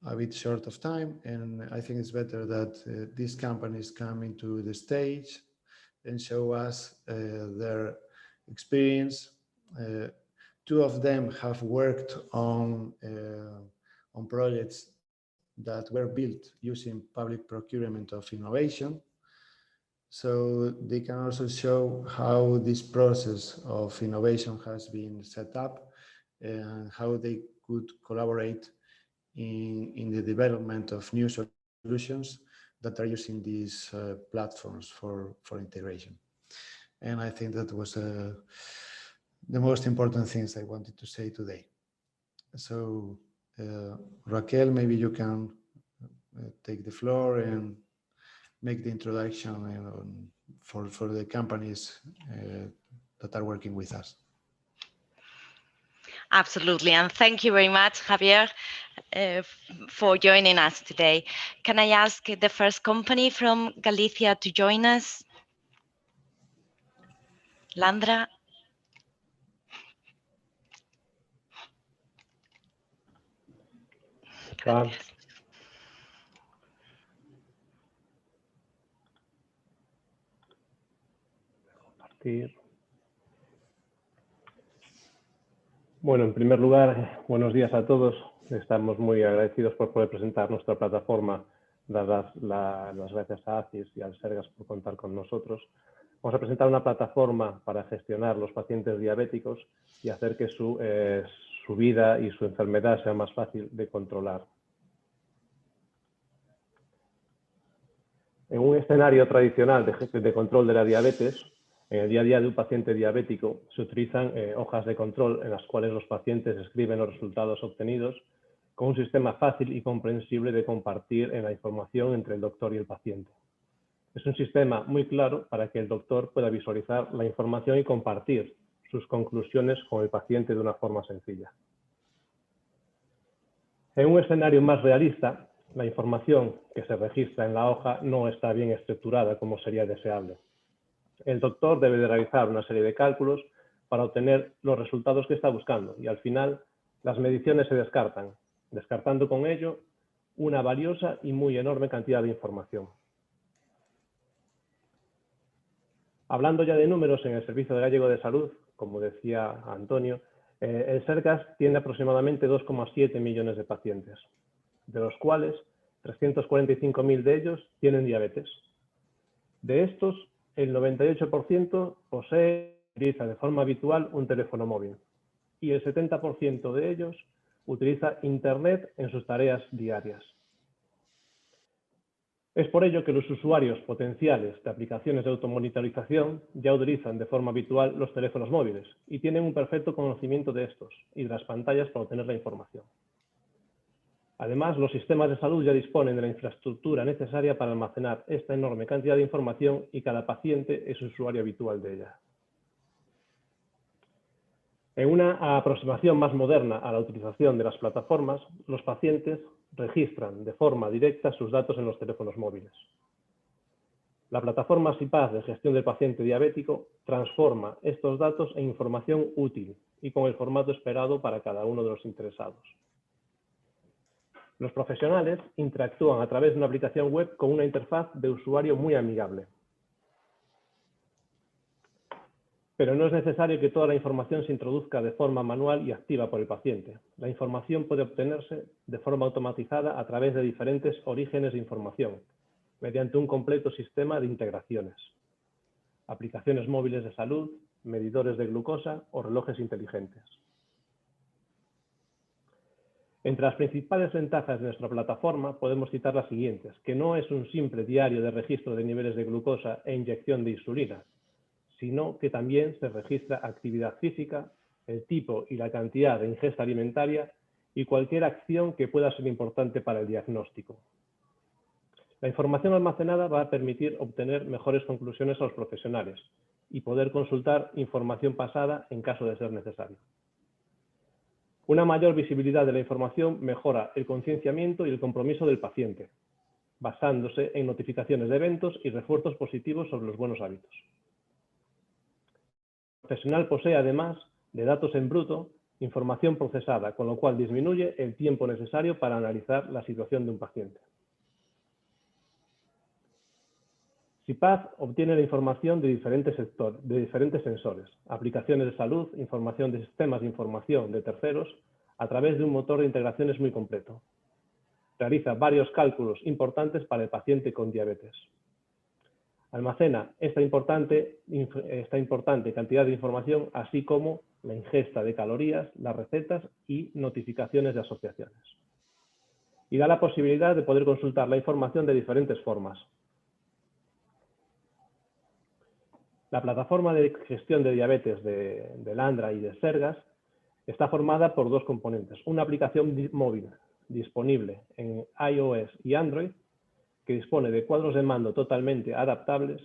Speaker 9: a bit short of time, and I think it's better that these companies come into the stage and show us their experience. Two of them have worked on projects that were built using public procurement of innovation. So they can also show how this process of innovation has been set up and how they could collaborate in the development of new solutions that are using these platforms for integration. And I think that was the most important things I wanted to say today. So Raquel, maybe you can take the floor and make the introduction for the companies that are working with us.
Speaker 1: Absolutely, and thank you very much, Javier, for joining us today. Can I ask the first company from Galicia to join us? Landra.
Speaker 10: Gracias. Bueno, en primer lugar, buenos días a todos. Estamos muy agradecidos por poder presentar nuestra plataforma, dadas las gracias a ACIS y al Sergas por contar con nosotros. Vamos a presentar una plataforma para gestionar los pacientes diabéticos y hacer que su vida y su enfermedad sea más fácil de controlar. En un escenario tradicional de control de la diabetes, en el día a día de un paciente diabético se utilizan hojas de control en las cuales los pacientes escriben los resultados obtenidos con un sistema fácil y comprensible de compartir en la información entre el doctor y el paciente. Es un sistema muy claro para que el doctor pueda visualizar la información y compartir sus conclusiones con el paciente de una forma sencilla. En un escenario más realista, la información que se registra en la hoja no está bien estructurada como sería deseable. El doctor debe de realizar una serie de cálculos para obtener los resultados que está buscando y al final las mediciones se descartan, descartando con ello una valiosa y muy enorme cantidad de información. Hablando ya de números en el Servicio Gallego de Salud, como decía Antonio, el Sergas tiene aproximadamente 2,7 millones de pacientes, de los cuales 345.000 de ellos tienen diabetes. De estos, el 98% posee y utiliza de forma habitual un teléfono móvil y el 70% de ellos utiliza Internet en sus tareas diarias. Es por ello que los usuarios potenciales de aplicaciones de automonitorización ya utilizan de forma habitual los teléfonos móviles y tienen un perfecto conocimiento de estos y de las pantallas para obtener la información. Además, los sistemas de salud ya disponen de la infraestructura necesaria para almacenar esta enorme cantidad de información y cada paciente es usuario habitual de ella. En una aproximación más moderna a la utilización de las plataformas, los pacientes registran de forma directa sus datos en los teléfonos móviles. La plataforma SIPAZ de gestión del paciente diabético transforma estos datos en información útil y con el formato esperado para cada uno de los interesados. Los profesionales interactúan a través de una aplicación web con una interfaz de usuario muy amigable. Pero no es necesario que toda la información se introduzca de forma manual y activa por el paciente. La información puede obtenerse de forma automatizada a través de diferentes orígenes de información, mediante un completo sistema de integraciones. Aplicaciones móviles de salud, medidores de glucosa o relojes inteligentes. Entre las principales ventajas de nuestra plataforma podemos citar las siguientes, que no es un simple diario de registro de niveles de glucosa e inyección de insulina, sino que también se registra actividad física, el tipo y la cantidad de ingesta alimentaria y cualquier acción que pueda ser importante para el diagnóstico. La información almacenada va a permitir obtener mejores conclusiones a los profesionales y poder consultar información pasada en caso de ser necesario. Una mayor visibilidad de la información mejora el concienciamiento y el compromiso del paciente, basándose en notificaciones de eventos y refuerzos positivos sobre los buenos hábitos. El profesional posee, además de datos en bruto, información procesada, con lo cual disminuye el tiempo necesario para analizar la situación de un paciente. SIPAZ obtiene la información de diferentes sensores, aplicaciones de salud, información de sistemas de información de terceros, a través de un motor de integraciones muy completo. Realiza varios cálculos importantes para el paciente con diabetes. Almacena esta importante cantidad de información, así como la ingesta de calorías, las recetas y notificaciones de asociaciones. Y da la posibilidad de poder consultar la información de diferentes formas. La plataforma de gestión de diabetes de Landra y de Sergas está formada por dos componentes. Una aplicación móvil disponible en iOS y Android, que dispone de cuadros de mando totalmente adaptables,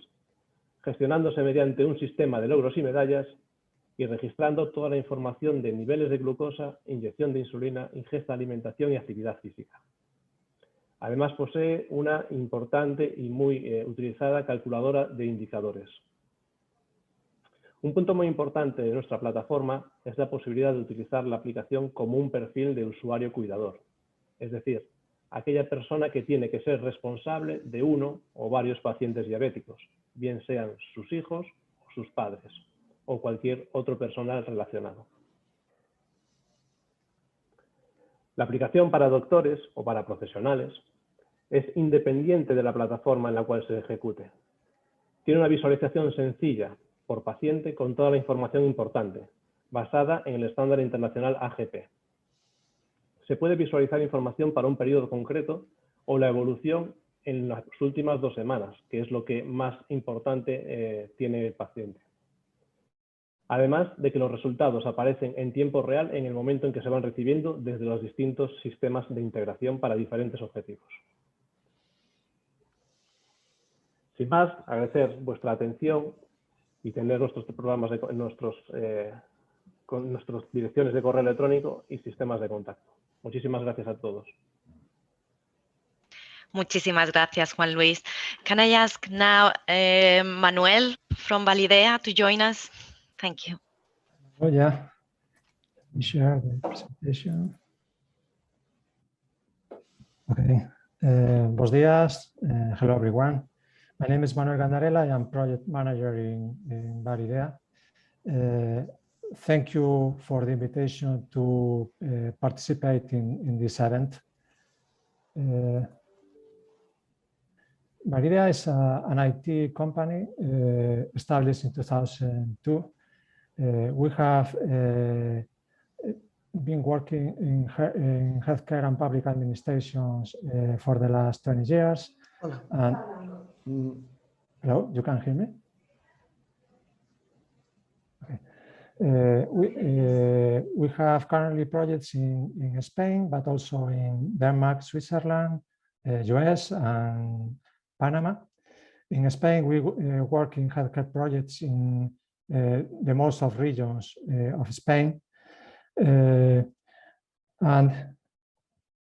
Speaker 10: gestionándose mediante un sistema de logros y medallas y registrando toda la información de niveles de glucosa, inyección de insulina, ingesta, alimentación y actividad física. Además posee una importante y muy utilizada calculadora de indicadores. Un punto muy importante de nuestra plataforma es la posibilidad de utilizar la aplicación como un perfil de usuario cuidador, es decir, aquella persona que tiene que ser responsable de uno o varios pacientes diabéticos, bien sean sus hijos o sus padres, o cualquier otro personal relacionado. La aplicación para doctores o para profesionales es independiente de la plataforma en la cual se ejecute. Tiene una visualización sencilla por paciente con toda la información importante, basada en el estándar internacional AGP. Se puede visualizar información para un periodo concreto o la evolución en las últimas 2 semanas, que es lo que más importante tiene el paciente. Además de que los resultados aparecen en tiempo real en el momento en que se van recibiendo desde los distintos sistemas de integración para diferentes objetivos. Sin más, agradecer vuestra atención y tener nuestros programas, con nuestras direcciones de correo electrónico y sistemas de contacto. Muchísimas gracias a todos.
Speaker 1: Muchísimas gracias, Juan Luis. Can I ask now Manuel from Validea to join us? Thank you.
Speaker 11: Oh, yeah. Let me share the presentation. Okay. Buenos días. Hello, everyone. My name is Manuel Gandarella. I am project manager in Validea. Thank you for the invitation to participate in this event. Validea is an IT company established in 2002. We have been working in healthcare and public administrations for the last 20 years. And, hello, you can hear me? Okay. We have currently projects in Spain, but also in Denmark, Switzerland, US, and Panama. In Spain, we work in healthcare projects in the most of regions of Spain. And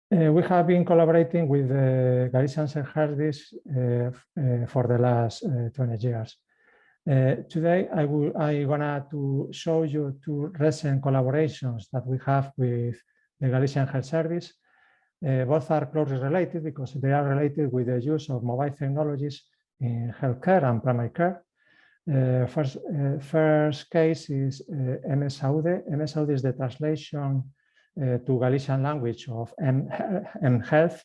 Speaker 11: we have been collaborating with the Galician service for the last 20 years. Today, I'm gonna to show you two recent collaborations that we have with the Galician Health Service. Both are closely related because they are related with the use of mobile technologies in healthcare and primary care. First case is M-Saúde. M-Saúde is the translation to Galician language of M-Health.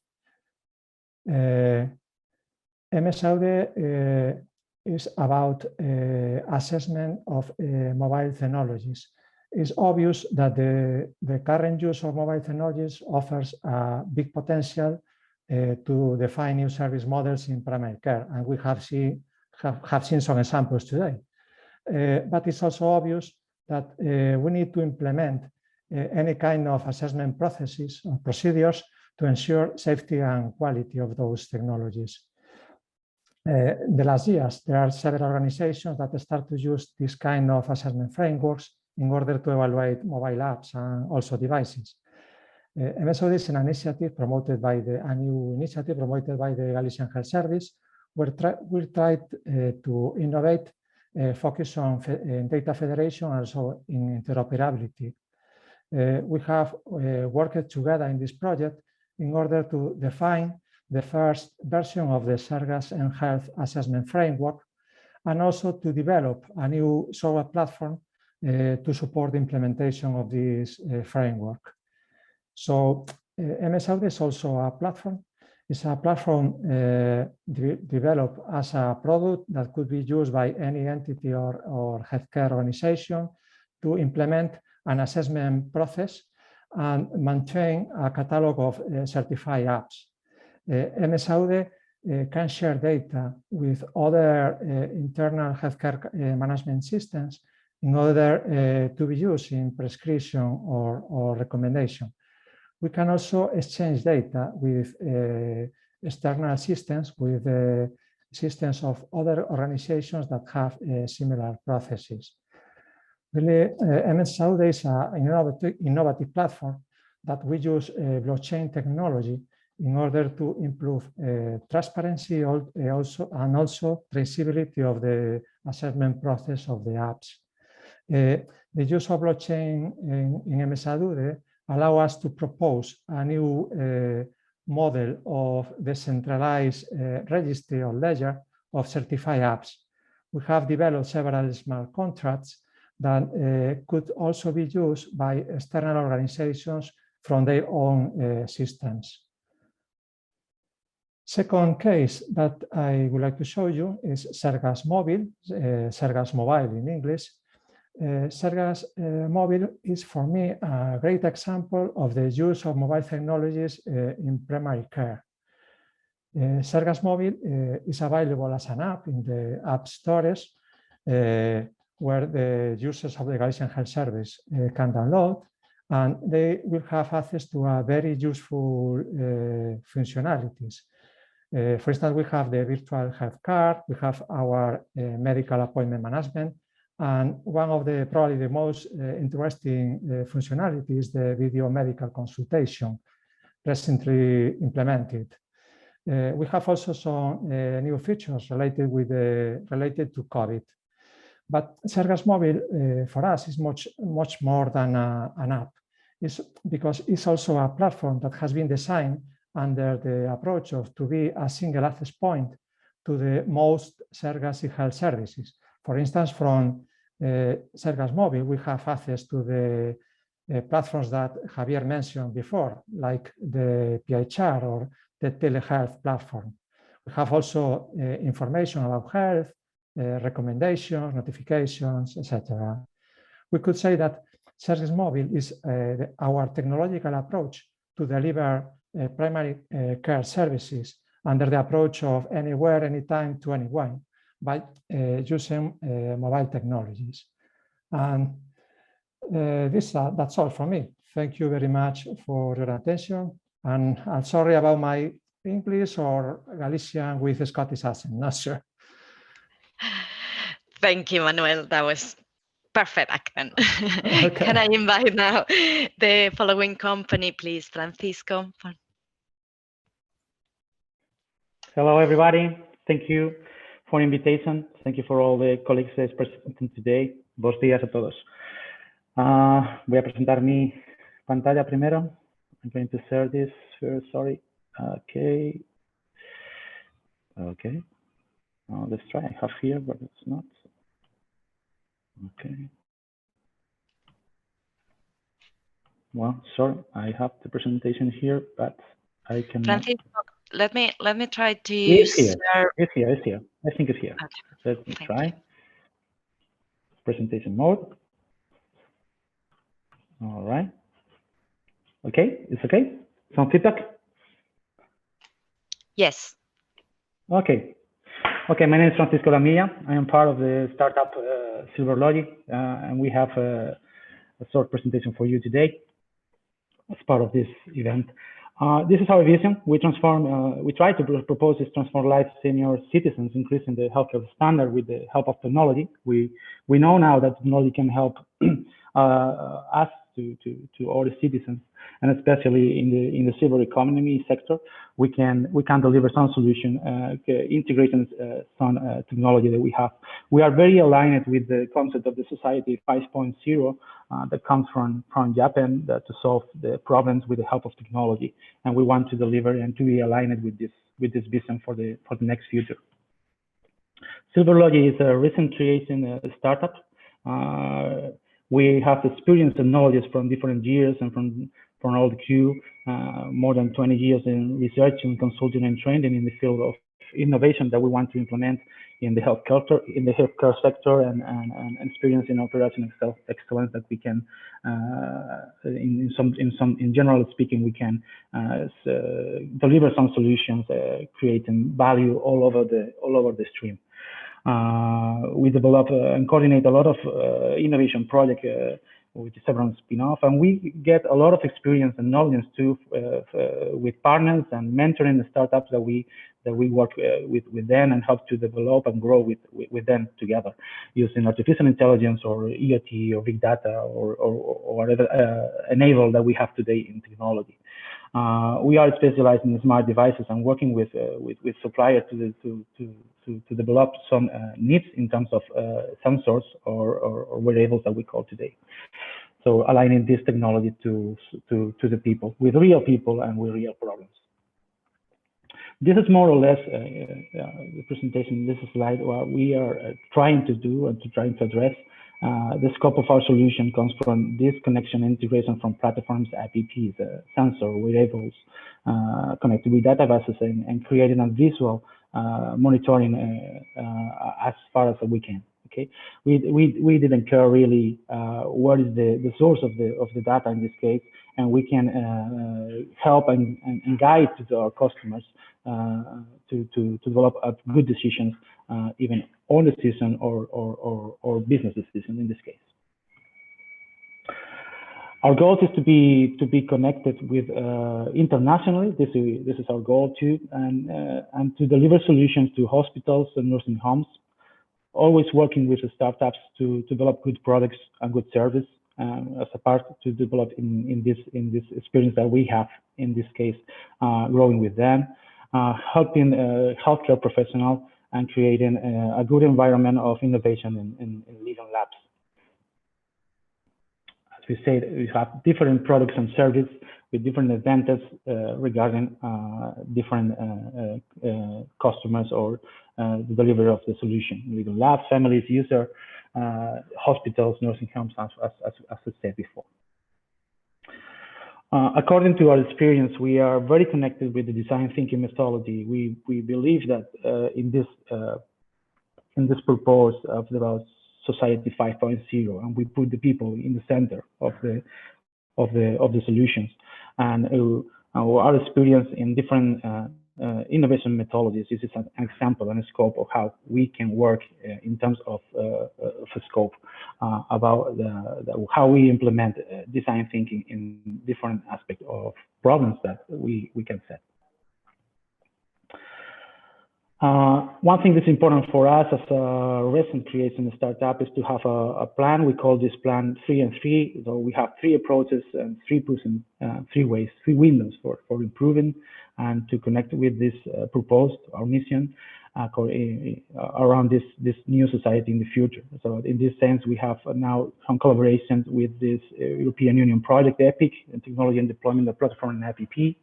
Speaker 11: M-Saúde is about assessment of mobile technologies. It's obvious that the current use of mobile technologies offers a big potential to define new service models in primary care, and we have seen some examples today. But it's also obvious that we need to implement any kind of assessment processes or procedures to ensure safety and quality of those technologies. The last years, there are several organizations that start to use this kind of assessment frameworks in order to evaluate mobile apps and also devices. MSOD is an initiative promoted by a new initiative promoted by the Galician Health Service, where we tried to innovate, focus on data federation and also in interoperability. We have worked together in this project in order to define the first version of the Sergas and Health Assessment Framework, and also to develop a new software platform to support the implementation of this framework. So MSAUD is also a platform. It's a platform developed as a product that could be used by any entity or healthcare organization to implement an assessment process and maintain a catalog of certified apps. MSAUD can share data with other internal healthcare management systems in order to be used in prescription or recommendation. We can also exchange data with external systems, with systems of other organizations that have similar processes. Really, MSAUD is an innovative platform that we use blockchain technology in order to improve transparency and also traceability of the assessment process of the apps. The use of blockchain in MSAUD allow us to propose a new model of decentralized registry or ledger of certified apps. We have developed several smart contracts that could also be used by external organizations from their own systems. Second case that I would like to show you is Sergas Mobile, Sergas Mobile in English. Sergas Mobile is for me a great example of the use of mobile technologies in primary care. Sergas Mobile is available as an app in the app stores where the users of the Galician Health Service can download, and they will have access to a very useful functionalities. For instance, we have the virtual health card, we have our medical appointment management, and one of the probably the most interesting functionality is the video medical consultation recently implemented. We have also some new features related to COVID. But Sergas Mobile for us is much more than an app. It's because it's also a platform that has been designed under the approach of to be a single access point to the most Sergas health services. For instance, from Sergas Mobile, we have access to the platforms that Javier mentioned before, like the PHR or the telehealth platform. We have also information about health, recommendations, notifications, etc. We could say that Sergas Mobile is our technological approach to deliver primary care services under the approach of anywhere, anytime, to anyone by using mobile technologies. And that's all from me. Thank you very much for your attention. And I'm sorry about my English or Galician with a Scottish accent, not sure.
Speaker 1: Thank you, Manuel. That was perfect accent.
Speaker 11: Okay.
Speaker 1: Can I invite now the following company, please, Francisco?
Speaker 12: Hello, everybody. Thank you for the invitation. Thank you for all the colleagues present today. Buenos días a todos. Voy a presentar mi pantalla primero. I'm going to share this first, sorry. Okay. Okay. Let's try. I have here, but it's not. Okay. Well, sorry, I have the presentation here, but I cannot.
Speaker 1: Francisco, let me try to
Speaker 12: It's
Speaker 1: use.
Speaker 12: here. It's here. It's here. I think it's here.
Speaker 1: Okay.
Speaker 12: Let me
Speaker 1: Thank
Speaker 12: try.
Speaker 1: you.
Speaker 12: Presentation mode. All right. Okay, it's okay. Some feedback.
Speaker 1: Yes.
Speaker 12: Okay. Okay, my name is Francisco Lamilla. I am part of the startup Silverlogy, and we have a short presentation for you today as part of this event. This is our vision. We try to propose is transform lives of senior citizens, increasing the healthcare standard with the help of technology. We know now that technology can help us to all the citizens, and especially in the silver economy sector, we can deliver some solution integrating some technology that we have. We are very aligned with the concept of the society 5.0 that comes from Japan to solve the problems with the help of technology, and we want to deliver and to be aligned with this vision for the next future. Silverlogy is a recent creation startup. We have experience and knowledge from different years and from all the crew, more than 20 years in research and consulting and training in the field of innovation that we want to implement in the healthcare sector, and experience in operational excellence that we can, in general speaking, we can deliver some solutions, creating value all over the stream. We develop and coordinate a lot of innovation projects with several spin-off, and we get a lot of experience and knowledge too with partners and mentoring the startups that we work with them and help to develop and grow with them together using artificial intelligence or IoT or big data or whatever enable that we have today in technology. We are specialized in smart devices and working with suppliers to develop some needs in terms of sensors or wearables that we call today. So aligning this technology to the people, with real people and with real problems. This is more or less the presentation. This is slide what we are trying to do and trying to address. The scope of our solution comes from this connection and integration from platforms, apps, sensor, wearables, connected with databases, and creating a visual monitoring as far as we can. Okay, we didn't care really what is the source of the data in this case, and we can help and guide to our customers to develop good decisions, even on decision or business decision in this case. Our goal is to be connected with internationally. This is our goal too, and to deliver solutions to hospitals and nursing homes. Always working with the startups to develop good products and good service as a part to develop in this experience that we have in this case, growing with them, helping healthcare professionals and creating a good environment of innovation in living labs. As we said, we have different products and services with different advantages regarding different customers or the delivery of the solution. Living labs, families, user, hospitals, nursing homes, as I said before. According to our experience, we are very connected with the design thinking methodology. We believe that in this purpose of the society 5.0, and we put the people in the center of the solutions. And our experience in different innovation methodologies. This is an example and a scope of how we can work in terms of a scope about how we implement design thinking in different aspects of problems that we can set. One thing that's important for us as a recent creation startup is to have a plan. We call this plan 3 and 3. So we have 3 approaches and 3 ways, 3 windows for improving and to connect with this proposed, our mission, around this new society in the future. So in this sense, we have now some collaborations with this European Union project, EPIC, Technology and Deployment of Platform and APP,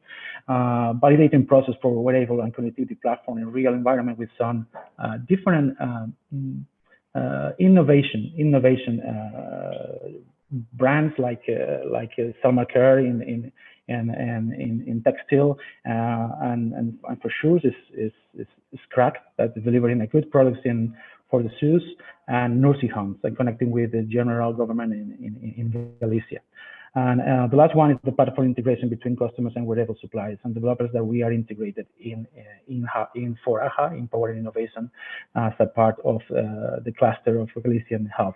Speaker 12: validating process for wearable and connectivity platform in real environment with some different innovation brands like Selma Care in textile and for shoes is Crack, that's delivering a good products for the shoes, and nursing homes and connecting with the general government in Galicia. And the last one is the platform integration between customers and wearable suppliers and developers that we are integrated for AHA, Empowering Innovation, as a part of the cluster of Galician health.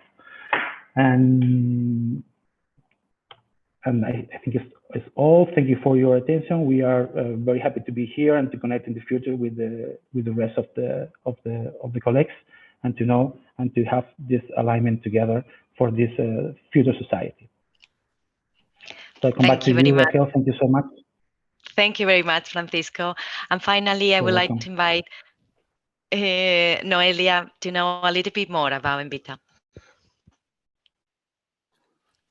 Speaker 12: And I think it's all. Thank you for your attention. We are very happy to be here and to connect in the future with the rest of the colleagues and to know and to have this alignment together for this future society. So I come back to you, Raquel. Thank you so much.
Speaker 1: Thank you very much, Francisco. And finally, I would like to invite Noelia to know a little bit more about Envita.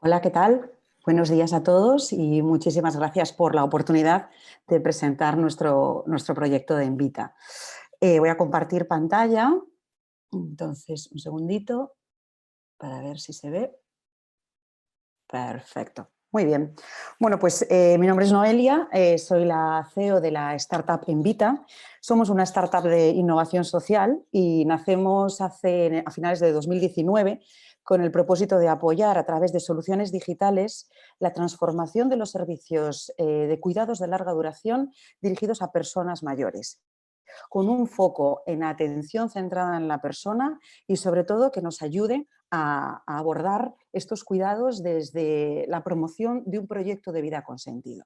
Speaker 13: Hola, ¿qué tal? Buenos días a todos y muchísimas gracias por la oportunidad de presentar nuestro proyecto de Envita. Voy a compartir pantalla. Entonces, un segundito para ver si se ve. Perfecto. Muy bien. Bueno, pues mi nombre es Noelia, soy la CEO de la startup Envita. Somos una startup de innovación social y nacemos a finales de 2019 con el propósito de apoyar a través de soluciones digitales la transformación de los servicios de cuidados de larga duración dirigidos a personas mayores, con un foco en atención centrada en la persona y sobre todo que nos ayude a abordar estos cuidados desde la promoción de un proyecto de vida con sentido.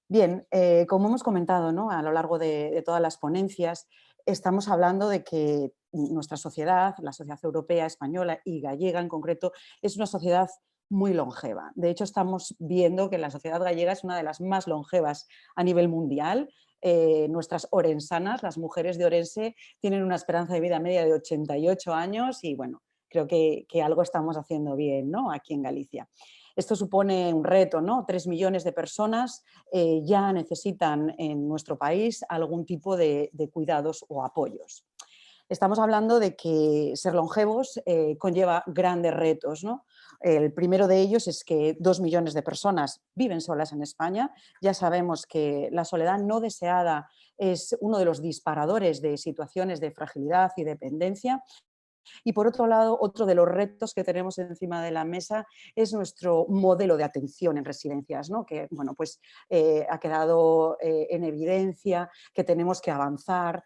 Speaker 13: Bien, como hemos comentado, ¿no?, a lo largo de todas las ponencias, estamos hablando de que nuestra sociedad, la sociedad europea, española y gallega en concreto, es una sociedad muy longeva. De hecho, estamos viendo que la sociedad gallega es una de las más longevas a nivel mundial. Nuestras orensanas, las mujeres de Orense, tienen una esperanza de vida media de 88 años y bueno, creo que algo estamos haciendo bien, ¿no?, aquí en Galicia. Esto supone un reto, ¿no? 3 millones de personas ya necesitan en nuestro país algún tipo de cuidados o apoyos. Estamos hablando de que ser longevos conlleva grandes retos, ¿no? El primero de ellos es que 2 millones de personas viven solas en España. Ya sabemos que la soledad no deseada es uno de los disparadores de situaciones de fragilidad y dependencia. Y por otro lado, otro de los retos que tenemos encima de la mesa es nuestro modelo de atención en residencias, ¿no?, que bueno, pues, ha quedado en evidencia que tenemos que avanzar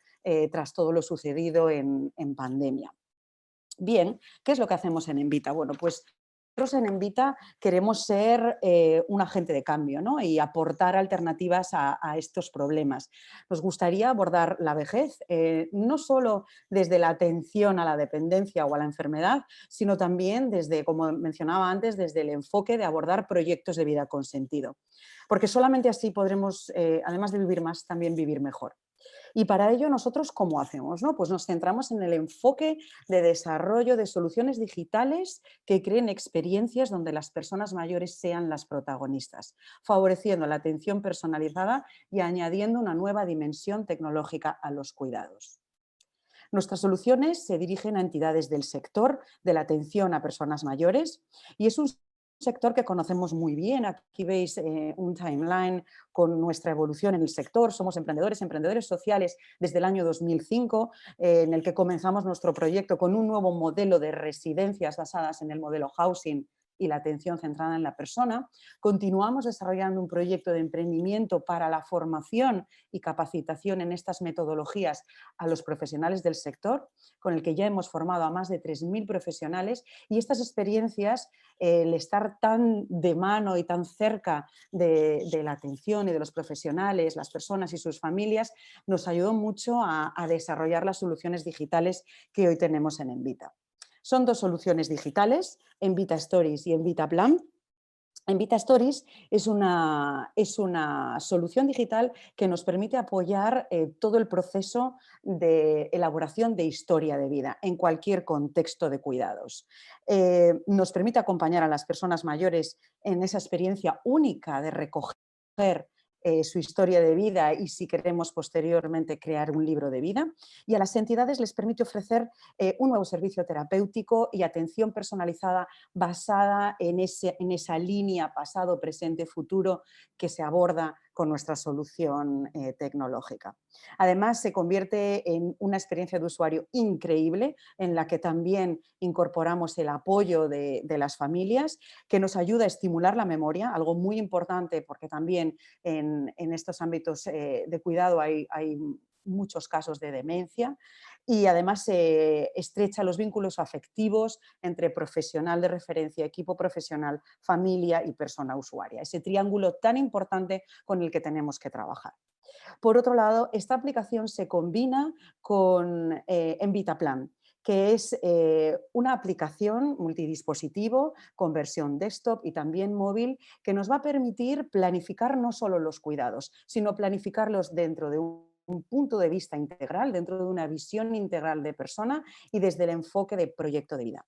Speaker 13: tras todo lo sucedido en pandemia. Bien, ¿qué es lo que hacemos en Envita? Bueno, pues nosotros en Envita queremos ser un agente de cambio, ¿no?, y aportar alternativas a estos problemas. Nos gustaría abordar la vejez, no solo desde la atención a la dependencia o a la enfermedad, sino también desde, como mencionaba antes, desde el enfoque de abordar proyectos de vida con sentido. Porque solamente así podremos, además de vivir más, también vivir mejor. Y para ello nosotros, ¿cómo hacemos?, ¿no? Pues nos centramos en el enfoque de desarrollo de soluciones digitales que creen experiencias donde las personas mayores sean las protagonistas, favoreciendo la atención personalizada y añadiendo una nueva dimensión tecnológica a los cuidados. Nuestras soluciones se dirigen a entidades del sector de la atención a personas mayores y es un sector que conocemos muy bien. Aquí veis un timeline con nuestra evolución en el sector. Somos emprendedores sociales desde el año 2005, en el que comenzamos nuestro proyecto con un nuevo modelo de residencias basadas en el modelo housing y la atención centrada en la persona. Continuamos desarrollando un proyecto de emprendimiento para la formación y capacitación en estas metodologías a los profesionales del sector, con el que ya hemos formado a más de 3.000 profesionales, y estas experiencias, el estar tan de mano y tan cerca de la atención y de los profesionales, las personas y sus familias, nos ayudó mucho a desarrollar las soluciones digitales que hoy tenemos en Envita. Son dos soluciones digitales, Envita Stories y Envita Plan. Envita Stories es una solución digital que nos permite apoyar todo el proceso de elaboración de historia de vida en cualquier contexto de cuidados. Nos permite acompañar a las personas mayores en esa experiencia única de recoger su historia de vida y, si queremos posteriormente, crear un libro de vida, y a las entidades les permite ofrecer un nuevo servicio terapéutico y atención personalizada basada en esa línea pasado, presente, futuro que se aborda con nuestra solución tecnológica. Además, se convierte en una experiencia de usuario increíble, en la que también incorporamos el apoyo de las familias, que nos ayuda a estimular la memoria, algo muy importante porque también en estos ámbitos de cuidado hay muchos casos de demencia, y además estrecha los vínculos afectivos entre profesional de referencia, equipo profesional, familia y persona usuaria, ese triángulo tan importante con el que tenemos que trabajar. Por otro lado, esta aplicación se combina con Envita Plan, que es una aplicación multidispositivo con versión desktop y también móvil, que nos va a permitir planificar no solo los cuidados, sino planificarlos dentro de un punto de vista integral, dentro de una visión integral de persona y desde el enfoque de proyecto de vida.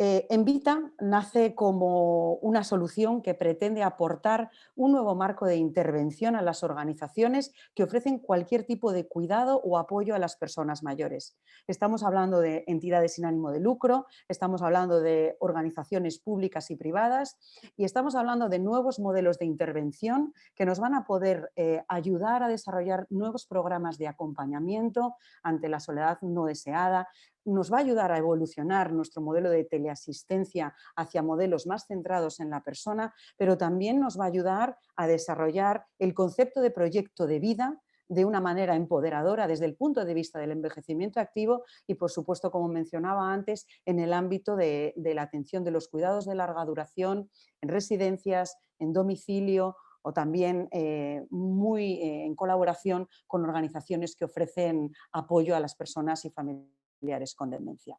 Speaker 13: Envita nace como una solución que pretende aportar un nuevo marco de intervención a las organizaciones que ofrecen cualquier tipo de cuidado o apoyo a las personas mayores. Estamos hablando de entidades sin ánimo de lucro, estamos hablando de organizaciones públicas y privadas, y estamos hablando de nuevos modelos de intervención que nos van a poder ayudar a desarrollar nuevos programas de acompañamiento ante la soledad no deseada. Nos va a ayudar a evolucionar nuestro modelo de teleasistencia hacia modelos más centrados en la persona, pero también nos va a ayudar a desarrollar el concepto de proyecto de vida de una manera empoderadora desde el punto de vista del envejecimiento activo y, por supuesto, como mencionaba antes, en el ámbito de la atención de los cuidados de larga duración en residencias, en domicilio, o también en colaboración con organizaciones que ofrecen apoyo a las personas y familiares con demencia.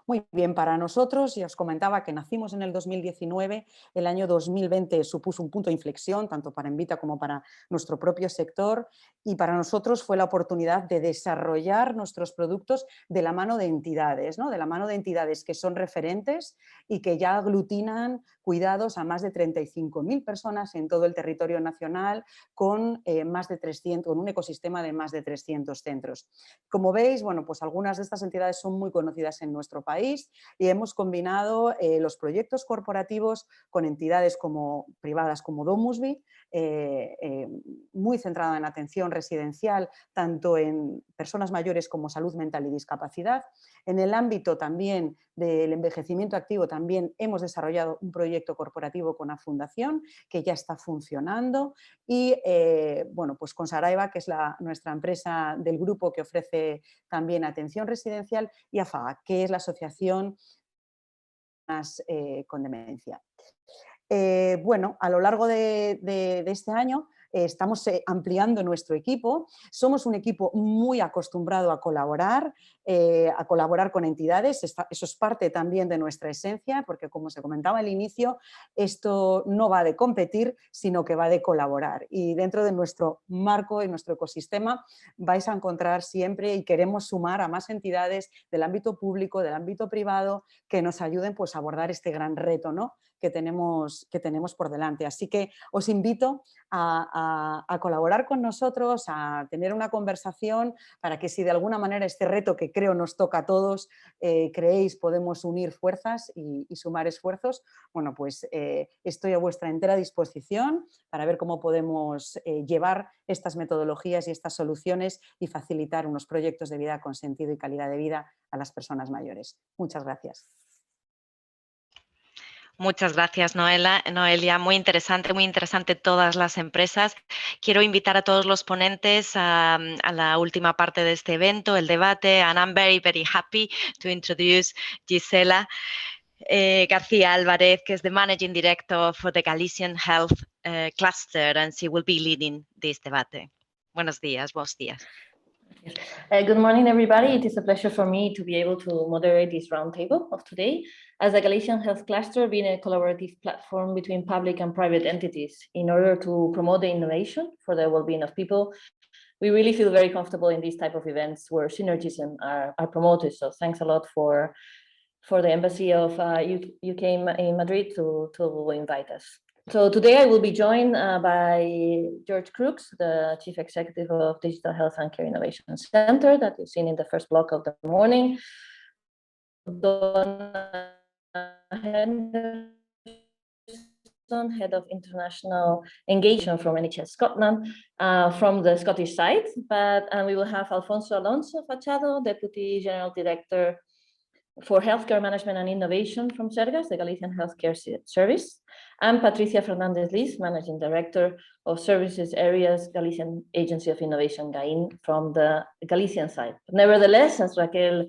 Speaker 13: Muy bien, para nosotros, ya os comentaba que nacimos en el 2019, el año 2020 supuso un punto de inflexión, tanto para Envita como para nuestro propio sector, y para nosotros fue la oportunidad de desarrollar nuestros productos de la mano de entidades, ¿no? De la mano de entidades que son referentes y que ya aglutinan cuidados a más de 35.000 personas en todo el territorio nacional, con más de 300, con un ecosistema de más de 300 centros. Como veis, bueno, pues algunas de estas entidades son muy conocidas en nuestro país y hemos combinado los proyectos corporativos con entidades privadas como Domusvi, muy centrada en atención residencial, tanto en personas mayores como salud mental y discapacidad. En el ámbito también del envejecimiento activo también hemos desarrollado un proyecto corporativo con la fundación que ya está funcionando, y bueno, pues con Saraiva, que es nuestra empresa del grupo que ofrece también atención residencial, y AFAA, que es la asociación con demencia. Bueno, a lo largo de este año estamos ampliando nuestro equipo. Somos un equipo muy acostumbrado a colaborar con entidades. Eso es parte también de nuestra esencia, porque, como se comentaba al inicio, esto no va de competir, sino que va de colaborar. Y dentro de nuestro marco y nuestro ecosistema vais a encontrar siempre, y queremos sumar a más entidades del ámbito público, del ámbito privado, que nos ayuden, pues, a abordar este gran reto, ¿no?, que tenemos por delante. Así que os invito a colaborar con nosotros, a tener una conversación, para que, si de alguna manera este reto, que creo nos toca a todos, creéis podemos unir fuerzas y sumar esfuerzos, bueno, pues estoy a vuestra entera disposición para ver cómo podemos llevar estas metodologías y estas soluciones y facilitar unos proyectos de vida con sentido y calidad de vida a las personas mayores. Muchas gracias.
Speaker 1: Muchas gracias, Noelia. Muy interesante todas las empresas. Quiero invitar a todos los ponentes a la última parte de este evento, el debate, and I'm very, very happy to introduce Gisela García Álvarez, que es the Managing Director for the Galician Health Cluster, and she will be leading this debate. Buenos días.
Speaker 14: Good morning, everybody. It is a pleasure for me to be able to moderate this roundtable of today, as the Galician Health Cluster being a collaborative platform between public and private entities in order to promote the innovation for the well-being of people. We really feel very comfortable in these type of events where synergism are promoted. So thanks a lot for the Embassy of UK in Madrid to invite us. So today I will be joined by George Crooks, the Chief Executive of Digital Health and Care Innovation Center that you've seen in the first block of the morning. Donna Henderson, Head of International Engagement from NHS Scotland, from the Scottish side. And we will have Alfonso Alonso Fachado, Deputy General Director for Healthcare Management and Innovation from Sergas, the Galician Healthcare Service, and Patricia Fernández, Managing Director of Services Areas, Galician Agency of Innovation, GAIN, from the Galician side. Nevertheless, as Raquel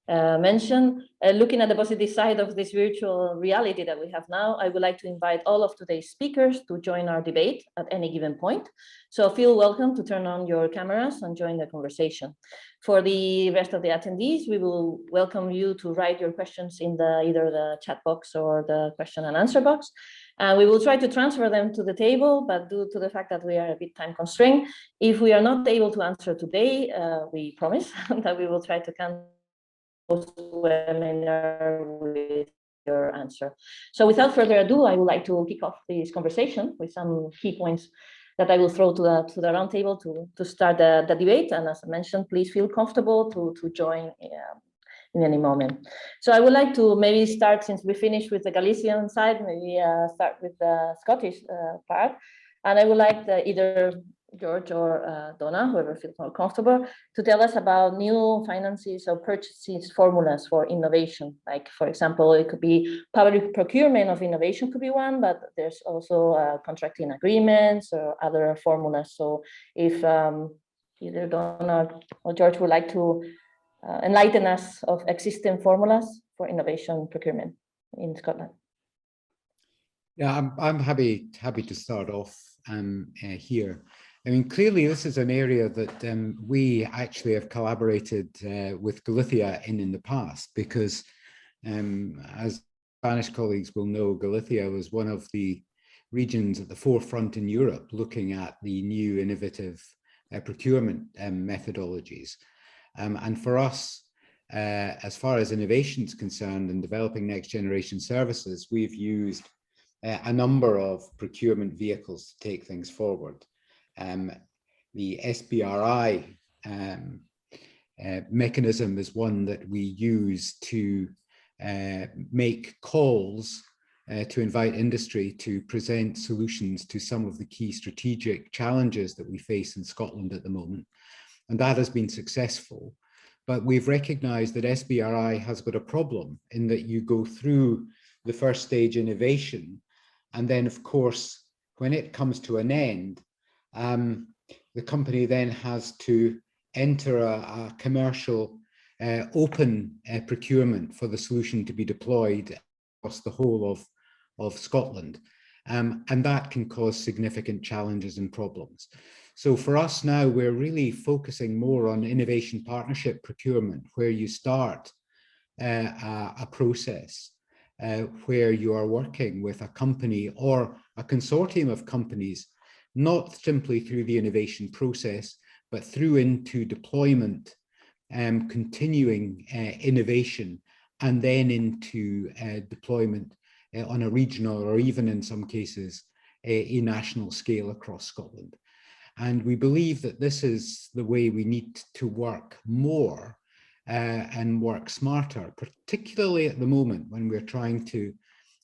Speaker 14: mentioned, looking at the positive side of this virtual reality that we have now, I would like to invite all of today's speakers to join our debate at any given point. So feel welcome to turn on your cameras and join the conversation. For the rest of the attendees, we will welcome you to write your questions in either the chat box or the question and answer box. We will try to transfer them to the table, but due to the fact that we are a bit time constrained, if we are not able to answer today, we promise that we will try to webinar with your answer. So without further ado, I would like to kick off this conversation with some key points that I will throw to the roundtable to start the debate. And as I mentioned, please feel comfortable to join in any moment. So I would like to maybe start, since we finished with the Galician side, maybe start with the Scottish part. And I would like either George or Donna, whoever feels more comfortable, to tell us about new finances or purchases formulas for innovation. Like, for example, it could be public procurement of innovation could be one, but there's also contracting agreements or other formulas. So if either Donna or George would like to enlighten us of existing formulas for innovation procurement in Scotland.
Speaker 4: Yeah, I'm happy to start off here. I mean, clearly this is an area that we actually have collaborated with Galicia in the past, because as Spanish colleagues will know, Galicia was one of the regions at the forefront in Europe looking at the new innovative procurement methodologies. And for us, as far as innovation is concerned and developing next generation services, we've used a number of procurement vehicles to take things forward. The SBRI mechanism is one that we use to make calls to invite industry to present solutions to some of the key strategic challenges that we face in Scotland at the moment. And that has been successful. But we've recognized that SBRI has got a problem in that you go through the first stage innovation, and then, of course, when it comes to an end, the company then has to enter a commercial open procurement for the solution to be deployed across the whole of Scotland. And that can cause significant challenges and problems. So for us now, we're really focusing more on innovation partnership procurement, where you start a process where you are working with a company or a consortium of companies, not simply through the innovation process, but through into deployment, continuing innovation, and then into deployment on a regional or even in some cases a national scale across Scotland. And we believe that this is the way we need to work more and work smarter, particularly at the moment when we're trying to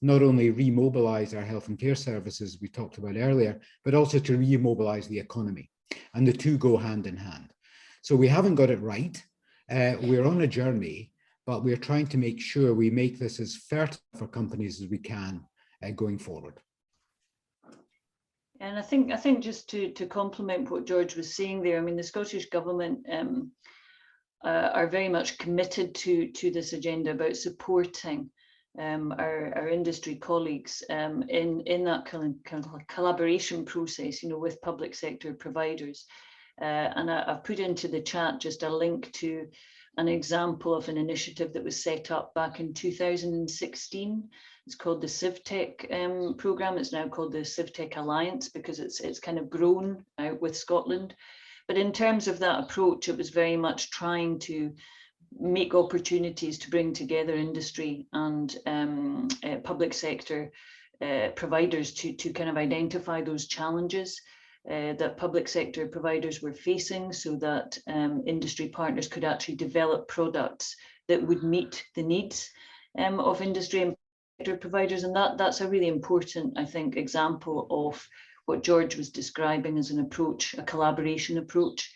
Speaker 4: not only remobilize our health and care services we talked about earlier, but also to remobilize the economy. And the two go hand in hand. So we haven't got it right. We're on a journey, but we're trying to make sure we make this as fertile for companies as we can going forward.
Speaker 15: And I think just to complement what George was saying there, I mean, the Scottish Government are very much committed to this agenda about supporting our industry colleagues in that kind of collaboration process, you know, with public sector providers. And I've put into the chat just a link to an example of an initiative that was set up back in 2016. It's called the CivTech programme. It's now called the CivTech Alliance because it's kind of grown out with Scotland. But in terms of that approach, it was very much trying to make opportunities to bring together industry and public sector providers to kind of identify those challenges that public sector providers were facing, so that industry partners could actually develop products that would meet the needs of industry and sector providers. And that's a really important, I think, example of what George was describing as an approach, a collaboration approach.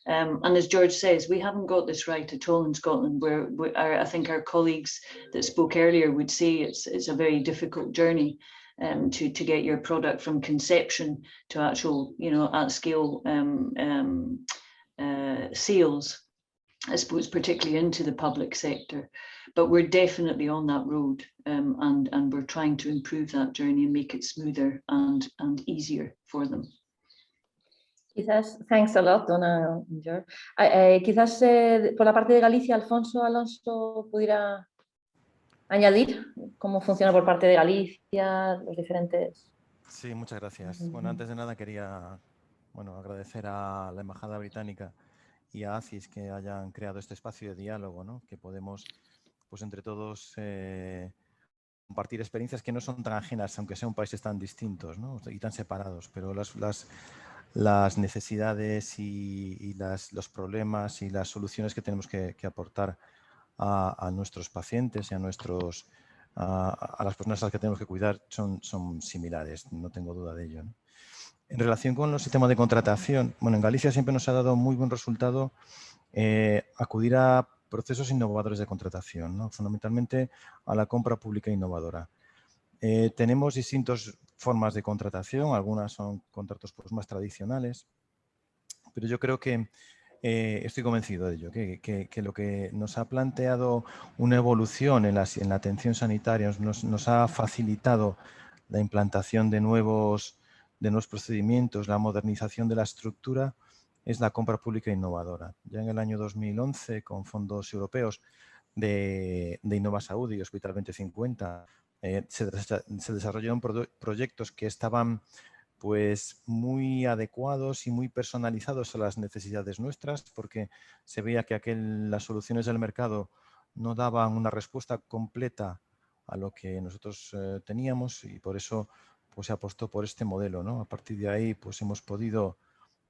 Speaker 15: And as George says, we haven't got this right at all in Scotland, where I think our colleagues that spoke earlier would say it's a very difficult journey to get your product from conception to actual, you know, at scale sales, I suppose, particularly into the public sector. But we're definitely on that road, and we're trying to improve that journey and make it smoother and easier for them.
Speaker 14: Quizás, thanks a lot, Donna, George. Quizás por la parte de Galicia, Alonso pudiera añadir cómo funciona por parte de Galicia, los diferentes...
Speaker 16: Sí, muchas gracias. Bueno, antes de nada quería agradecer a la Embajada Británica y a ACIS que hayan creado este espacio de diálogo, ¿no? Que podemos, pues entre todos, compartir experiencias que no son tan ajenas, aunque sean países tan distintos, ¿no? Y tan separados, pero las necesidades y los problemas y las soluciones que tenemos que aportar a nuestros pacientes y a las personas a las que tenemos que cuidar son similares, no tengo duda de ello, ¿no? En relación con los sistemas de contratación, bueno, en Galicia siempre nos ha dado muy buen resultado acudir a procesos innovadores de contratación, ¿no? Fundamentalmente a la compra pública innovadora. Tenemos distintas formas de contratación, algunas son contratos pues, más tradicionales, pero yo creo que estoy convencido de ello, que lo que nos ha planteado una evolución en la atención sanitaria nos ha facilitado la implantación de nuevos procedimientos, la modernización de la estructura, es la compra pública innovadora. Ya en el año 2011, con fondos europeos de Innova Salud y Hospital 2050, se desarrollaron proyectos que estaban pues muy adecuados y muy personalizados a las necesidades nuestras, porque se veía que las soluciones del mercado no daban una respuesta completa a lo que nosotros teníamos, y por eso pues, se apostó por este modelo, ¿no? A partir de ahí pues hemos podido,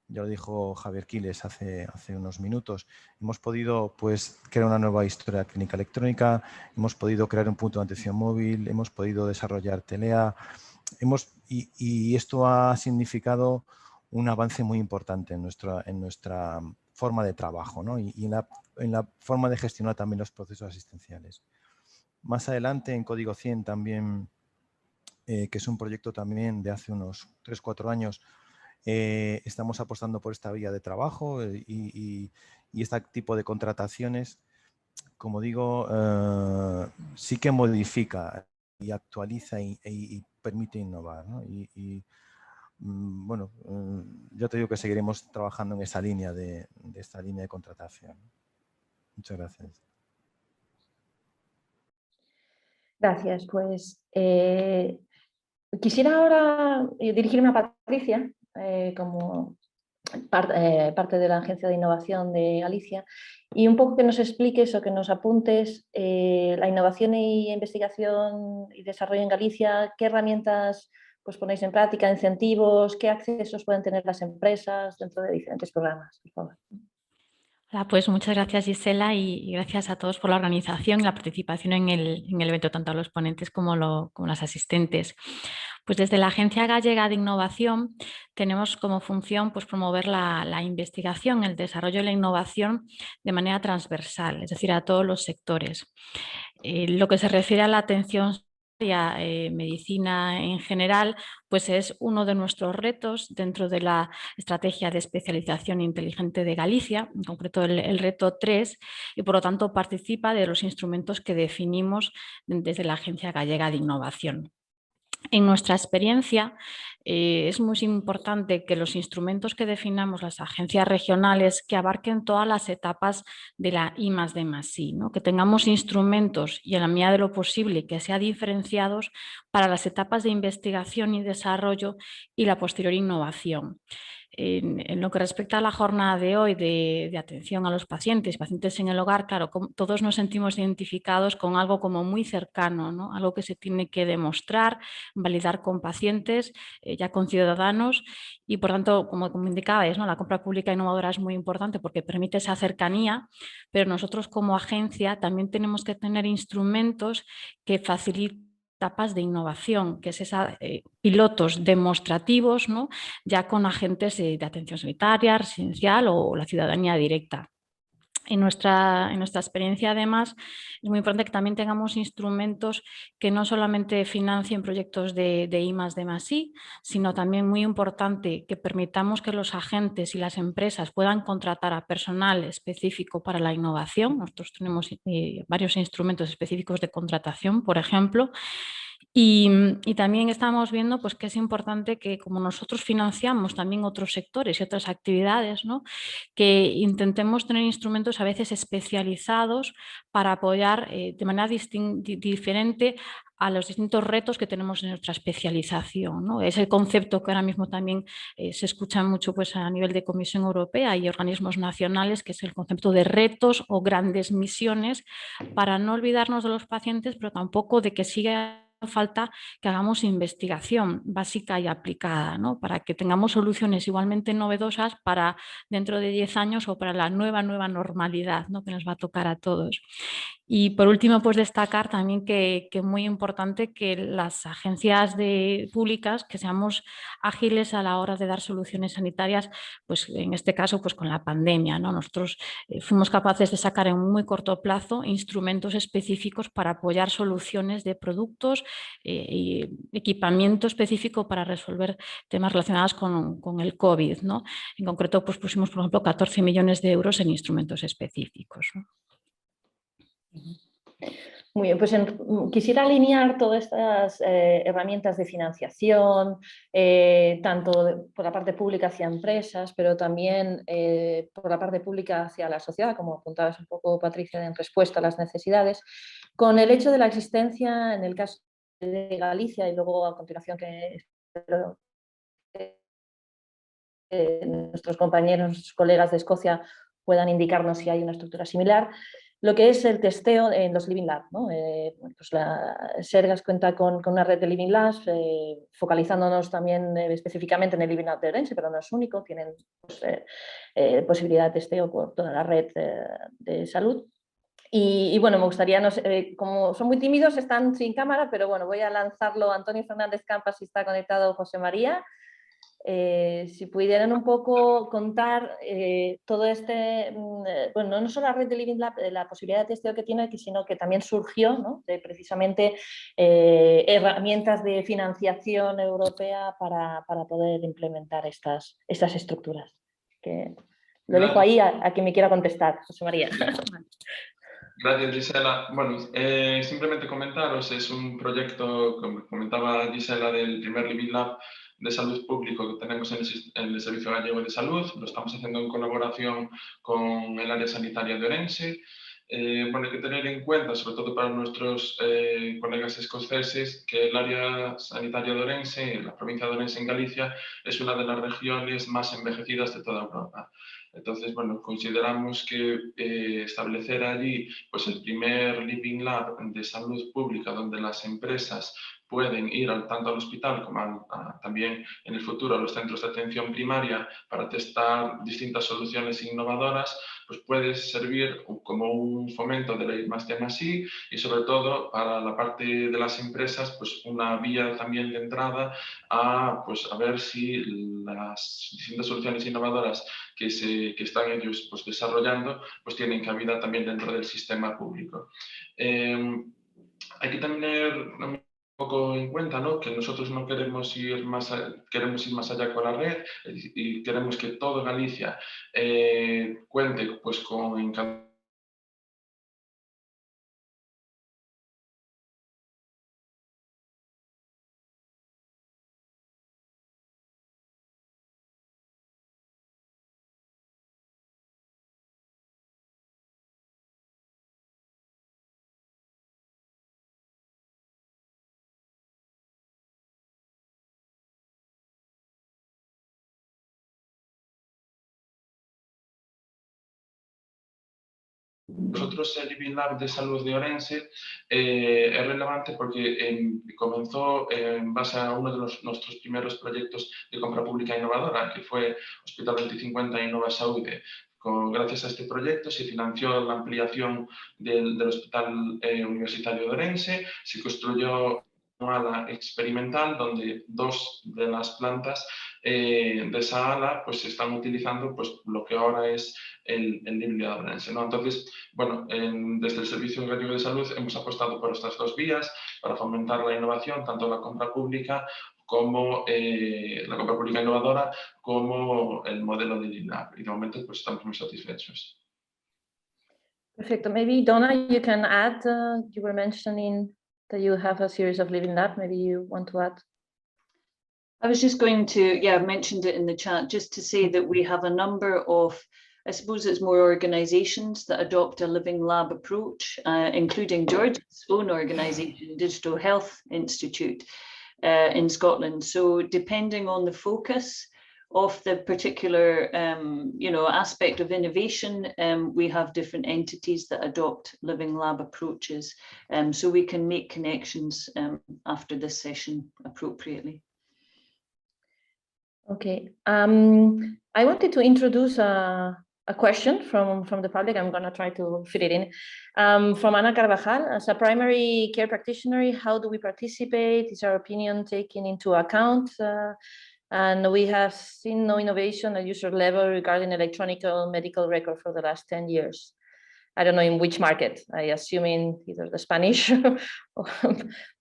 Speaker 16: ya lo dijo Javier Quiles hace unos minutos, hemos podido pues, crear una nueva historia clínica electrónica, hemos podido crear un punto de atención móvil, hemos podido desarrollar Telea, y esto ha significado un avance muy importante en nuestra forma de trabajo, ¿no? y en la forma de gestionar también los procesos asistenciales. Más adelante en Código 100 también, que es un proyecto también de hace unos 3-4 años, estamos apostando por esta vía de trabajo y este tipo de contrataciones, como digo, sí que modifica y actualiza y permite innovar, ¿no? Bueno, yo te digo que seguiremos trabajando en esa línea de esta línea de contratación. Muchas gracias.
Speaker 14: Gracias. Pues quisiera ahora dirigirme a Patricia, como parte de la Agencia de Innovación de Galicia, y un poco que nos expliques o que nos apuntes la innovación y investigación y desarrollo en Galicia, qué herramientas pues, ponéis en práctica, incentivos, qué accesos pueden tener las empresas dentro de diferentes programas, por favor.
Speaker 17: Hola, pues muchas gracias, Gisela, y gracias a todos por la organización y la participación en el evento, tanto a los ponentes como las asistentes. Pues desde la Agencia Gallega de Innovación tenemos como función pues, promover la investigación, el desarrollo y la innovación de manera transversal, es decir, a todos los sectores. Lo que se refiere a la atención medicina en general, pues es uno de nuestros retos dentro de la estrategia de especialización inteligente de Galicia, en concreto el reto 3, y por lo tanto participa de los instrumentos que definimos desde la Agencia Gallega de Innovación. En nuestra experiencia es muy importante que los instrumentos que definamos las agencias regionales que abarquen todas las etapas de la I+D+I, ¿no? Que tengamos instrumentos y en la medida de lo posible que sean diferenciados para las etapas de investigación y desarrollo y la posterior innovación. En lo que respecta a la jornada de hoy de atención a los pacientes en el hogar, claro, todos nos sentimos identificados con algo como muy cercano, ¿no? Algo que se tiene que demostrar, validar con pacientes, ya con ciudadanos y por tanto, como indicabais, ¿no? La compra pública innovadora es muy importante porque permite esa cercanía, pero nosotros como agencia también tenemos que tener instrumentos que faciliten etapas de innovación, que es pilotos demostrativos, ¿no? Ya con agentes de atención sanitaria, residencial o la ciudadanía directa. En nuestra experiencia, además, es muy importante que también tengamos instrumentos que no solamente financien proyectos de I+D+I, sino también muy importante que permitamos que los agentes y las empresas puedan contratar a personal específico para la innovación. Nosotros tenemos varios instrumentos específicos de contratación, por ejemplo. Y también estamos viendo pues, que es importante que como nosotros financiamos también otros sectores y otras actividades, ¿no? Que intentemos tener instrumentos a veces especializados para apoyar de manera diferente a los distintos retos que tenemos en nuestra especialización, ¿no? Es el concepto que ahora mismo también se escucha mucho pues, a nivel de Comisión Europea y organismos nacionales, que es el concepto de retos o grandes misiones, para no olvidarnos de los pacientes, pero tampoco de que siga falta que hagamos investigación básica y aplicada, ¿no? Para que tengamos soluciones igualmente novedosas para dentro de 10 años o para la nueva normalidad, ¿no? Que nos va a tocar a todos. Y por último, pues destacar también que es muy importante que las agencias públicas que seamos ágiles a la hora de dar soluciones sanitarias, pues en este caso pues con la pandemia, ¿no? Nosotros fuimos capaces de sacar en muy corto plazo instrumentos específicos para apoyar soluciones de productos y equipamiento específico para resolver temas relacionados con el COVID, ¿no? En concreto, pues pusimos, por ejemplo, 14 millones de euros en instrumentos específicos, ¿no?
Speaker 14: Muy bien, pues quisiera alinear todas estas herramientas de financiación, tanto por la parte pública hacia empresas, pero también por la parte pública hacia la sociedad, como apuntabas un poco, Patricia, en respuesta a las necesidades, con el hecho de la existencia, en el caso de Galicia, y luego a continuación que nuestros compañeros, nuestros colegas de Escocia puedan indicarnos si hay una estructura similar, lo que es el testeo en los Living Labs, ¿no? Pues Sergas cuenta con una red de Living Labs, focalizándonos también específicamente en el Living Lab de Orense, pero no es único, tienen pues, posibilidad de testeo por toda la red de salud. Y bueno, me gustaría, no sé, como son muy tímidos, están sin cámara, pero bueno, voy a lanzarlo a Antonio Fernández Campa, si está conectado José María. Si pudieran un poco contar todo bueno, no solo la red de Living Lab, la posibilidad de testeo que tiene, sino que también surgió, ¿no? De precisamente herramientas de financiación europea para poder implementar estas estructuras. Que lo dejo ahí a quien me quiera contestar, José María.
Speaker 18: Gracias, Gisela. Bueno, simplemente comentaros, es un proyecto, como comentaba Gisela, del primer Living Lab de salud público que tenemos en el Servicio Gallego de Salud. Lo estamos haciendo en colaboración con el área sanitaria de Orense. Bueno, hay que tener en cuenta, sobre todo para nuestros colegas escoceses, que el área sanitaria de Orense, la provincia de Orense en Galicia, es una de las regiones más envejecidas de toda Europa. Entonces, bueno, consideramos que establecer allí pues, el primer Living Lab de salud pública donde las empresas pueden ir tanto al hospital como también en el futuro a los centros de atención primaria para testar distintas soluciones innovadoras, pues puede servir como un fomento de la I+D+I y sobre todo para la parte de las empresas pues una vía también de entrada pues, a ver si las distintas soluciones innovadoras que están ellos pues, desarrollando pues tienen cabida también dentro del sistema público. Hay que tener poco en cuenta, ¿no? Que nosotros no queremos ir más allá con la red y queremos que toda Galicia cuente pues con nosotros el Living Lab de Salud de Orense es relevante porque comenzó en base a uno de nuestros primeros proyectos de compra pública innovadora, que fue Hospital 2050 Innova Saúde. Gracias a este proyecto se financió la ampliación del Hospital Universitario de Orense, se construyó una ala experimental donde 2 de las plantas de esa ala pues se están utilizando pues lo que ahora es el Living Lab de Orense, ¿no? Entonces, bueno, desde el Servicio Gallego de Salud hemos apostado por estas 2 vías para fomentar la innovación, tanto la compra pública como la compra pública innovadora, como el modelo de Living Lab. Y de momento pues estamos muy satisfechos.
Speaker 14: Perfect. Maybe Donna, you can add, you were mentioning that you have a series of Living Lab. Maybe you want to add.
Speaker 15: I was just going to, yeah, I mentioned it in the chat, just to say that we have a number of, I suppose it's more organisations that adopt a living lab approach, including George's own organisation, Digital Health Institute in Scotland. So depending on the focus of the particular aspect of innovation, we have different entities that adopt living lab approaches. So we can make connections after this session appropriately.
Speaker 14: Okay, I wanted to introduce a question from the public. I'm going to try to fit it in. From Ana Carvajal, as a primary care practitioner, how do we participate? Is our opinion taken into account? And we have seen no innovation at user level regarding electronic medical record for the last 10 years. I don't know in which market, I assume in either the Spanish,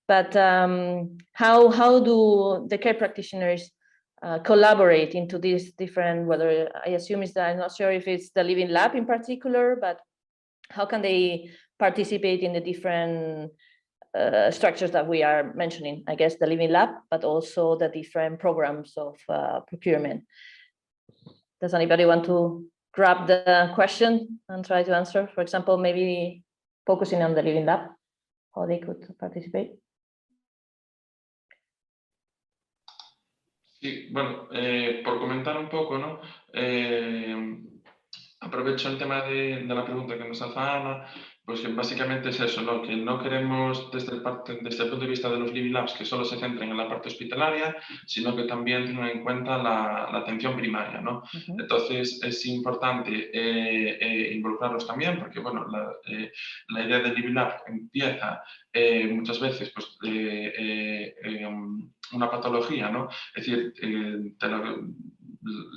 Speaker 14: but how do the care practitioners collaborate into these different, whether I assume is that I'm not sure if it's the Living Lab in particular, but how can they participate in the different structures that we are mentioning? I guess the Living Lab, but also the different programs of procurement. Does anybody want to grab the question and try to answer? For example, maybe focusing on the Living Lab, how they could participate.
Speaker 18: Sí, bueno, por comentar un poco, ¿no? Aprovecho el tema de la pregunta que nos hace Ana, pues que básicamente es eso, ¿no? Que no queremos desde el punto de vista de los Living Labs que solo se centren en la parte hospitalaria, sino que también tengan en cuenta la atención primaria, ¿no? Entonces es importante involucrarlos también, porque bueno, la idea del Living Lab empieza muchas veces pues, una patología, ¿no? Es decir,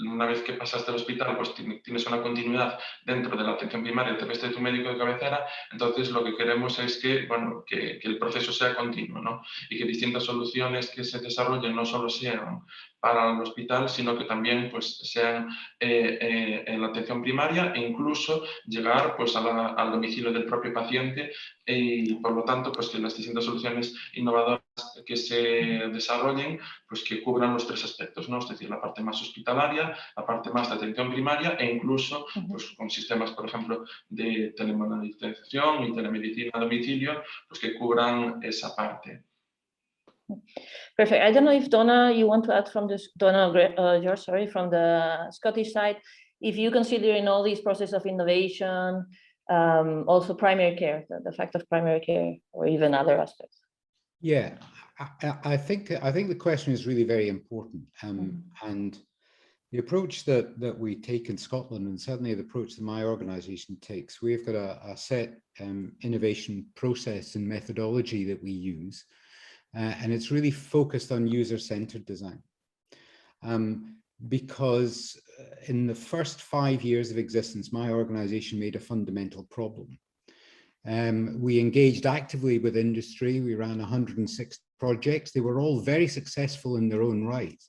Speaker 18: una vez que pasas del hospital, pues tienes una continuidad dentro de la atención primaria a través de tu médico de cabecera, entonces lo que queremos es que, bueno, que el proceso sea continuo, ¿no? Y que distintas soluciones que se desarrollen no solo sean para el hospital, sino que también pues, sean en la atención primaria e incluso llegar pues, al domicilio del propio paciente y por lo tanto pues, que las distintas soluciones innovadoras que se desarrollen pues, que cubran los 3 aspectos, ¿no? Es decir, la parte más hospitalaria, la parte más de atención primaria e incluso pues, con sistemas, por ejemplo, de telemonitorización y telemedicina a domicilio pues, que cubran esa parte.
Speaker 14: Perfect. I don't know if Donna, you want to add from this, George, sorry, from the Scottish side, if you consider in all these process of innovation, also primary care, the fact of primary care, or even other aspects.
Speaker 4: Yeah, I think the question is really very important, and the approach that we take in Scotland, and certainly the approach that my organisation takes, we've got a set innovation process and methodology that we use. And it's really focused on user-centered design. Because in the first 5 years of existence, my organization made a fundamental problem. We engaged actively with industry. We ran 160 projects. They were all very successful in their own right.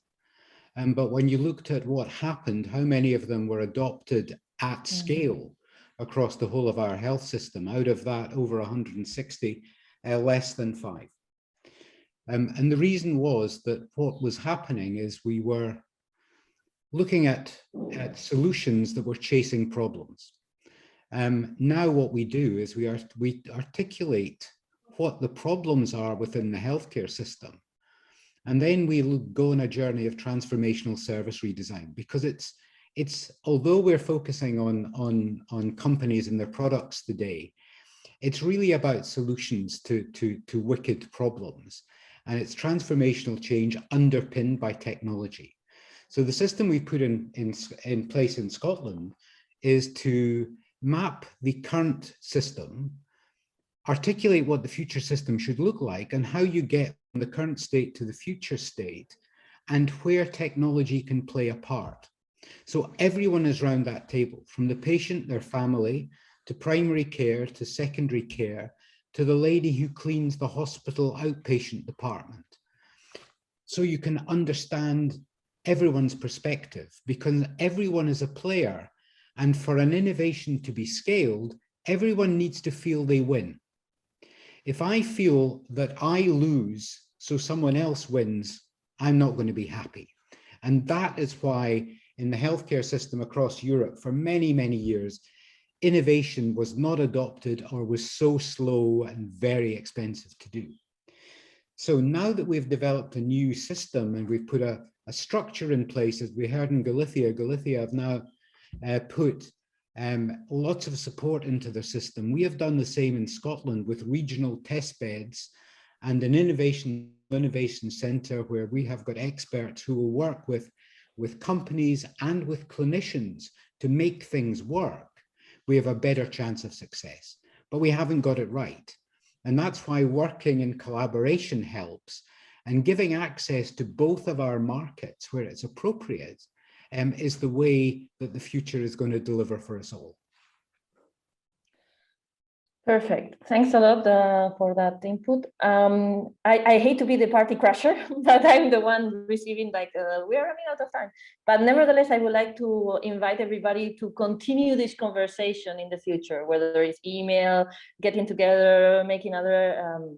Speaker 4: But when you looked at what happened, how many of them were adopted at scale across the whole of our health system? Out of that, over 160, less than 5. And the reason was that what was happening is we were looking at solutions that were chasing problems. Now what we do is we articulate what the problems are within the healthcare system. And then we go on a journey of transformational service redesign, because it's although we're focusing on companies and their products today, it's really about solutions to wicked problems. And it's transformational change underpinned by technology. So the system we put in place in Scotland is to map the current system, articulate what the future system should look like, and how you get from the current state to the future state, and where technology can play a part. So everyone is around that table, from the patient, their family, to primary care, to secondary care, to the lady who cleans the hospital outpatient department. So you can understand everyone's perspective, because everyone is a player. And for an innovation to be scaled, everyone needs to feel they win. If I feel that I lose so someone else wins, I'm not going to be happy. And that is why in the healthcare system across Europe for many, many years, innovation was not adopted or was so slow and very expensive to do. So now that we've developed a new system and we've put a structure in place, as we heard in Galicia have now put lots of support into the system. We have done the same in Scotland with regional test beds and an innovation centre where we have got experts who will work with companies and with clinicians to make things work. We have a better chance of success, but we haven't got it right. And that's why working in collaboration helps, and giving access to both of our markets where it's appropriate is the way that the future is going to deliver for us all.
Speaker 14: Perfect. Thanks a lot for that input. I hate to be the party crusher, but I'm the one receiving we're running out of time. But nevertheless, I would like to invite everybody to continue this conversation in the future, whether it's email, getting together, making other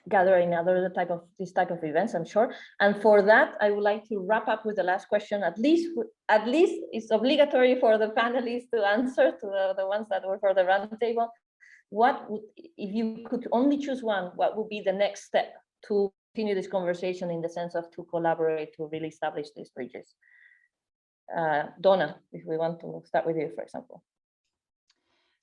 Speaker 14: gathering other this type of events, I'm sure. And for that, I would like to wrap up with the last question. At least it's obligatory for the panelists to answer, to the ones that were for the roundtable. What would, if you could only choose one, what would be the next step to continue this conversation in the sense of to collaborate to really establish these bridges? Donna, if we want to start with you, for example.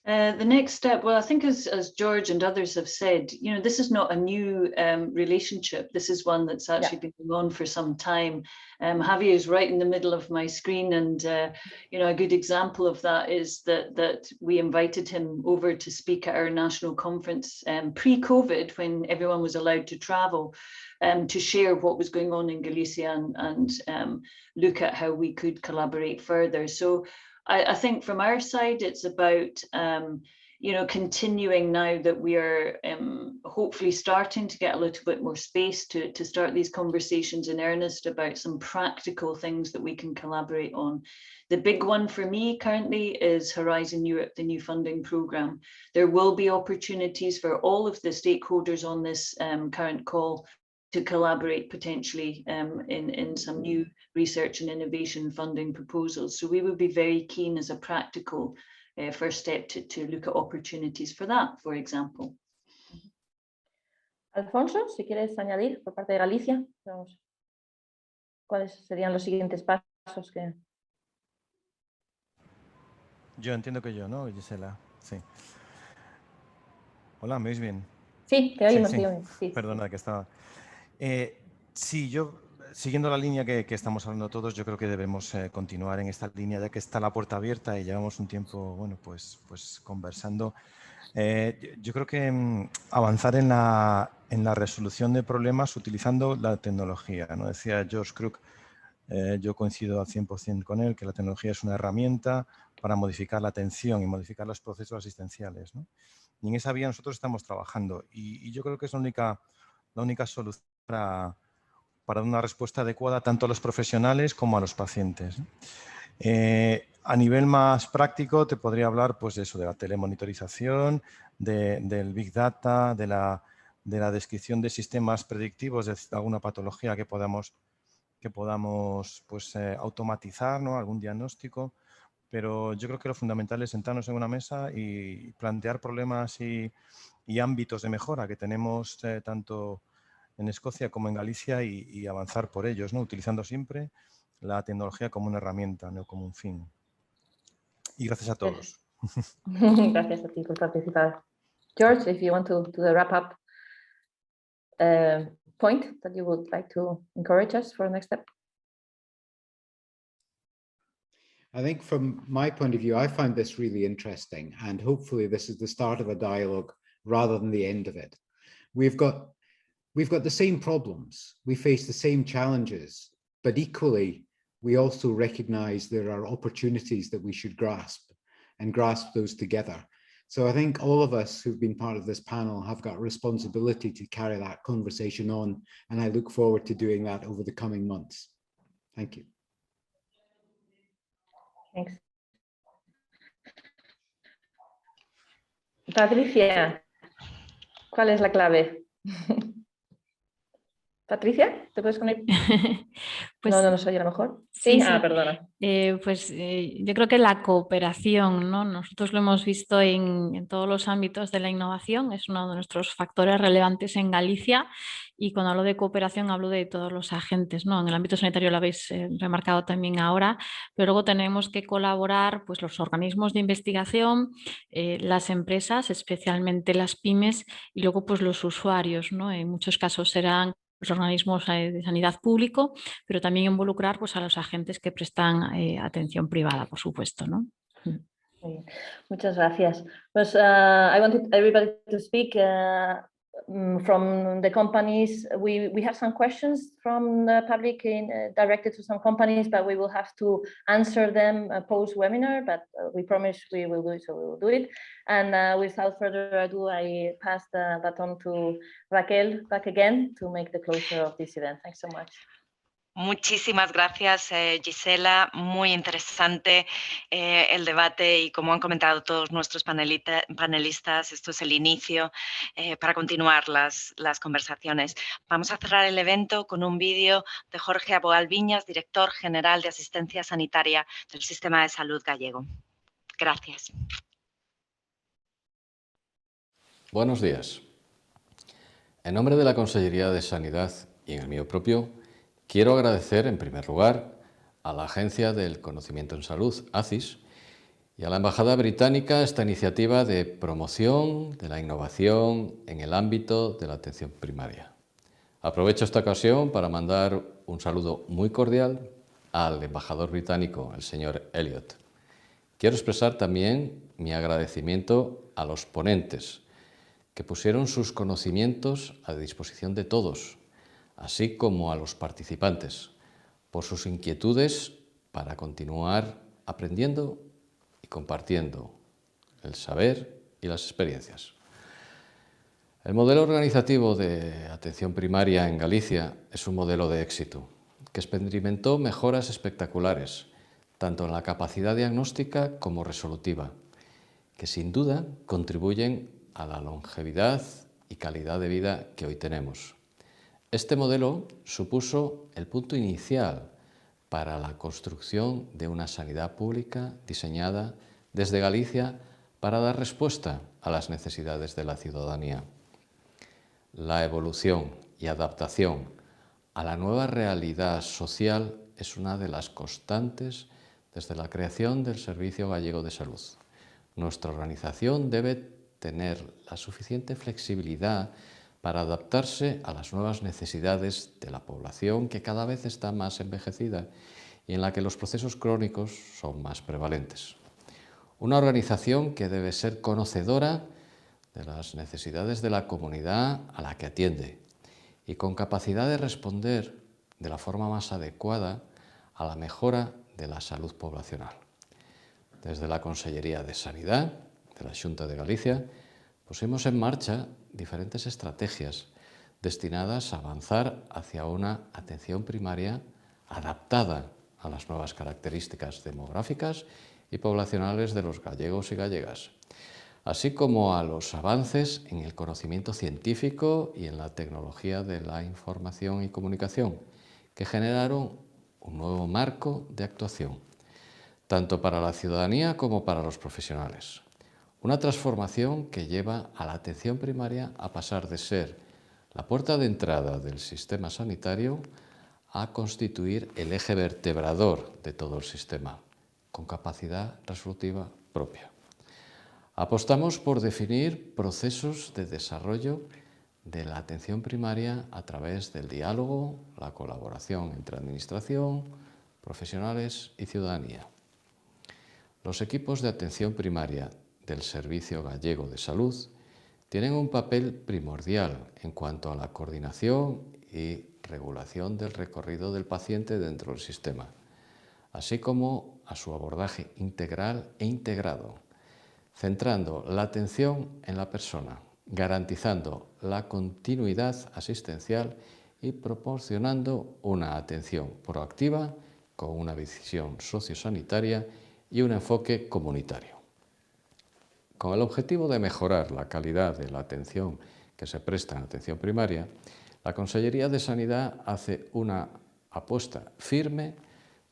Speaker 15: The next step, well, I think as George and others have said, this is not a new relationship. This is one that's actually been going on for some time. Javier is right in the middle of my screen, and a good example of that is that we invited him over to speak at our national conference pre-COVID, when everyone was allowed to travel, to share what was going on in Galicia and look at how we could collaborate further. So I think from our side, it's about, continuing now that we are hopefully starting to get a little bit more space to start these conversations in earnest about some practical things that we can collaborate on. The big one for me currently is Horizon Europe, the new funding programme. There will be opportunities for all of the stakeholders on this current call to collaborate potentially in some new research and innovation funding proposals. So we would be very keen as a practical first step to look at opportunities for that, for example.
Speaker 14: Alfonso, si quieres añadir por parte de Galicia, ¿cuáles serían los siguientes pasos que...?
Speaker 16: Yo entiendo que yo, ¿no, Gisela? Sí. Hola, ¿me oís bien?
Speaker 14: Sí, te oímos,
Speaker 16: sí. Perdona, que estaba... sí, yo, siguiendo la línea que estamos hablando todos, yo creo que debemos continuar en esta línea, ya que está la puerta abierta y llevamos un tiempo, bueno, pues conversando. Yo creo que avanzar en la resolución de problemas utilizando la tecnología, ¿no? Decía George Crooks, yo coincido al 100% con él, que la tecnología es una herramienta para modificar la atención y modificar los procesos asistenciales, ¿no? Y en esa vía nosotros estamos trabajando y yo creo que es la única la única solución para dar una respuesta adecuada tanto a los profesionales como a los pacientes. A nivel más práctico te podría hablar pues, de la telemonitorización, del Big Data, de la descripción de sistemas predictivos de alguna patología que podamos pues, automatizar, ¿no? Algún diagnóstico. Pero yo creo que lo fundamental es sentarnos en una mesa y plantear problemas y ámbitos de mejora que tenemos tanto en Escocia como en Galicia y avanzar por ellos, ¿no? Utilizando siempre la tecnología como una herramienta, no como un fin. Y gracias a todos.
Speaker 14: Gracias a ti por participar. George, if you want to do the wrap-up point that you would like to encourage us for the next step.
Speaker 4: I think from my point of view, I found this really interesting, and hopefully this is the start of a dialogue rather than the end of it. We've got the same problems, we face the same challenges, but equally, we also recognize there are opportunities that we should grasp and grasp those together. So I think all of us who've been part of this panel have got a responsibility to carry that conversation on, and I look forward to doing that over the coming months. Thank you.
Speaker 14: Thanks. Patricia, ¿cuál es la clave? Patricia, ¿te puedes conectar?
Speaker 17: Pues,
Speaker 14: no nos oye a lo mejor.
Speaker 17: Sí,
Speaker 14: Sí. Perdona.
Speaker 17: Yo creo que la cooperación, ¿no? Nosotros lo hemos visto en todos los ámbitos de la innovación, es uno de nuestros factores relevantes en Galicia, y cuando hablo de cooperación hablo de todos los agentes, ¿no? En el ámbito sanitario lo habéis remarcado también ahora, pero luego tenemos que colaborar pues, los organismos de investigación, las empresas, especialmente las pymes, y luego pues, los usuarios, ¿no? En muchos casos serán los organismos de sanidad público, pero también involucrar pues, a los agentes que prestan atención privada, por supuesto, ¿no?
Speaker 14: Muchas gracias. Pues, I wanted everybody to speak from the companies. We have some questions from the public directed to some companies, but we will have to answer them post-webinar, but we promise we will do it, so we will do it. And without further ado, I pass the baton to Raquel back again to make the closure of this event. Thanks so much.
Speaker 1: Muchísimas gracias, Gisela. Muy interesante el debate y como han comentado todos nuestros panelistas, esto es el inicio para continuar las conversaciones. Vamos a cerrar el evento con un vídeo de Jorge Aboal-Viñas, director general de Asistencia Sanitaria del Sistema de Salud Gallego. Gracias.
Speaker 19: Buenos días. En nombre de la Consellería de Sanidad y en el mío propio, quiero agradecer, en primer lugar, a la Agencia del Conocimiento en Salud, ACIS, y a la Embajada Británica esta iniciativa de promoción de la innovación en el ámbito de la atención primaria. Aprovecho esta ocasión para mandar un saludo muy cordial al embajador británico, el señor Elliot. Quiero expresar también mi agradecimiento a los ponentes, que pusieron sus conocimientos a disposición de todos, así como a los participantes, por sus inquietudes para continuar aprendiendo y compartiendo el saber y las experiencias. El modelo organizativo de atención primaria en Galicia es un modelo de éxito, que experimentó mejoras espectaculares, tanto en la capacidad diagnóstica como resolutiva, que sin duda contribuyen a la longevidad y calidad de vida que hoy tenemos. Este modelo supuso el punto inicial para la construcción de una sanidad pública diseñada desde Galicia para dar respuesta a las necesidades de la ciudadanía. La evolución y adaptación a la nueva realidad social es una de las constantes desde la creación del Servicio Gallego de Salud. Nuestra organización debe tener la suficiente flexibilidad para adaptarse a las nuevas necesidades de la población que cada vez está más envejecida y en la que los procesos crónicos son más prevalentes. Una organización que debe ser conocedora de las necesidades de la comunidad a la que atiende y con capacidad de responder de la forma más adecuada a la mejora de la salud poblacional. Desde la Consellería de Sanidad de la Xunta de Galicia pusimos en marcha diferentes estrategias destinadas a avanzar hacia una atención primaria adaptada a las nuevas características demográficas y poblacionales de los gallegos y gallegas, así como a los avances en el conocimiento científico y en la tecnología de la información y comunicación, que generaron un nuevo marco de actuación, tanto para la ciudadanía como para los profesionales. Una transformación que lleva a la atención primaria a pasar de ser la puerta de entrada del sistema sanitario a constituir el eje vertebrador de todo el sistema, con capacidad resolutiva propia. Apostamos por definir procesos de desarrollo de la atención primaria a través del diálogo, la colaboración entre administración, profesionales y ciudadanía. Los equipos de atención primaria del Servicio Gallego de Salud tienen un papel primordial en cuanto a la coordinación y regulación del recorrido del paciente dentro del sistema, así como a su abordaje integral e integrado, centrando la atención en la persona, garantizando la continuidad asistencial y proporcionando una atención proactiva con una visión sociosanitaria y un enfoque comunitario. Con el objetivo de mejorar la calidad de la atención que se presta en atención primaria, la Consellería de Sanidad hace una apuesta firme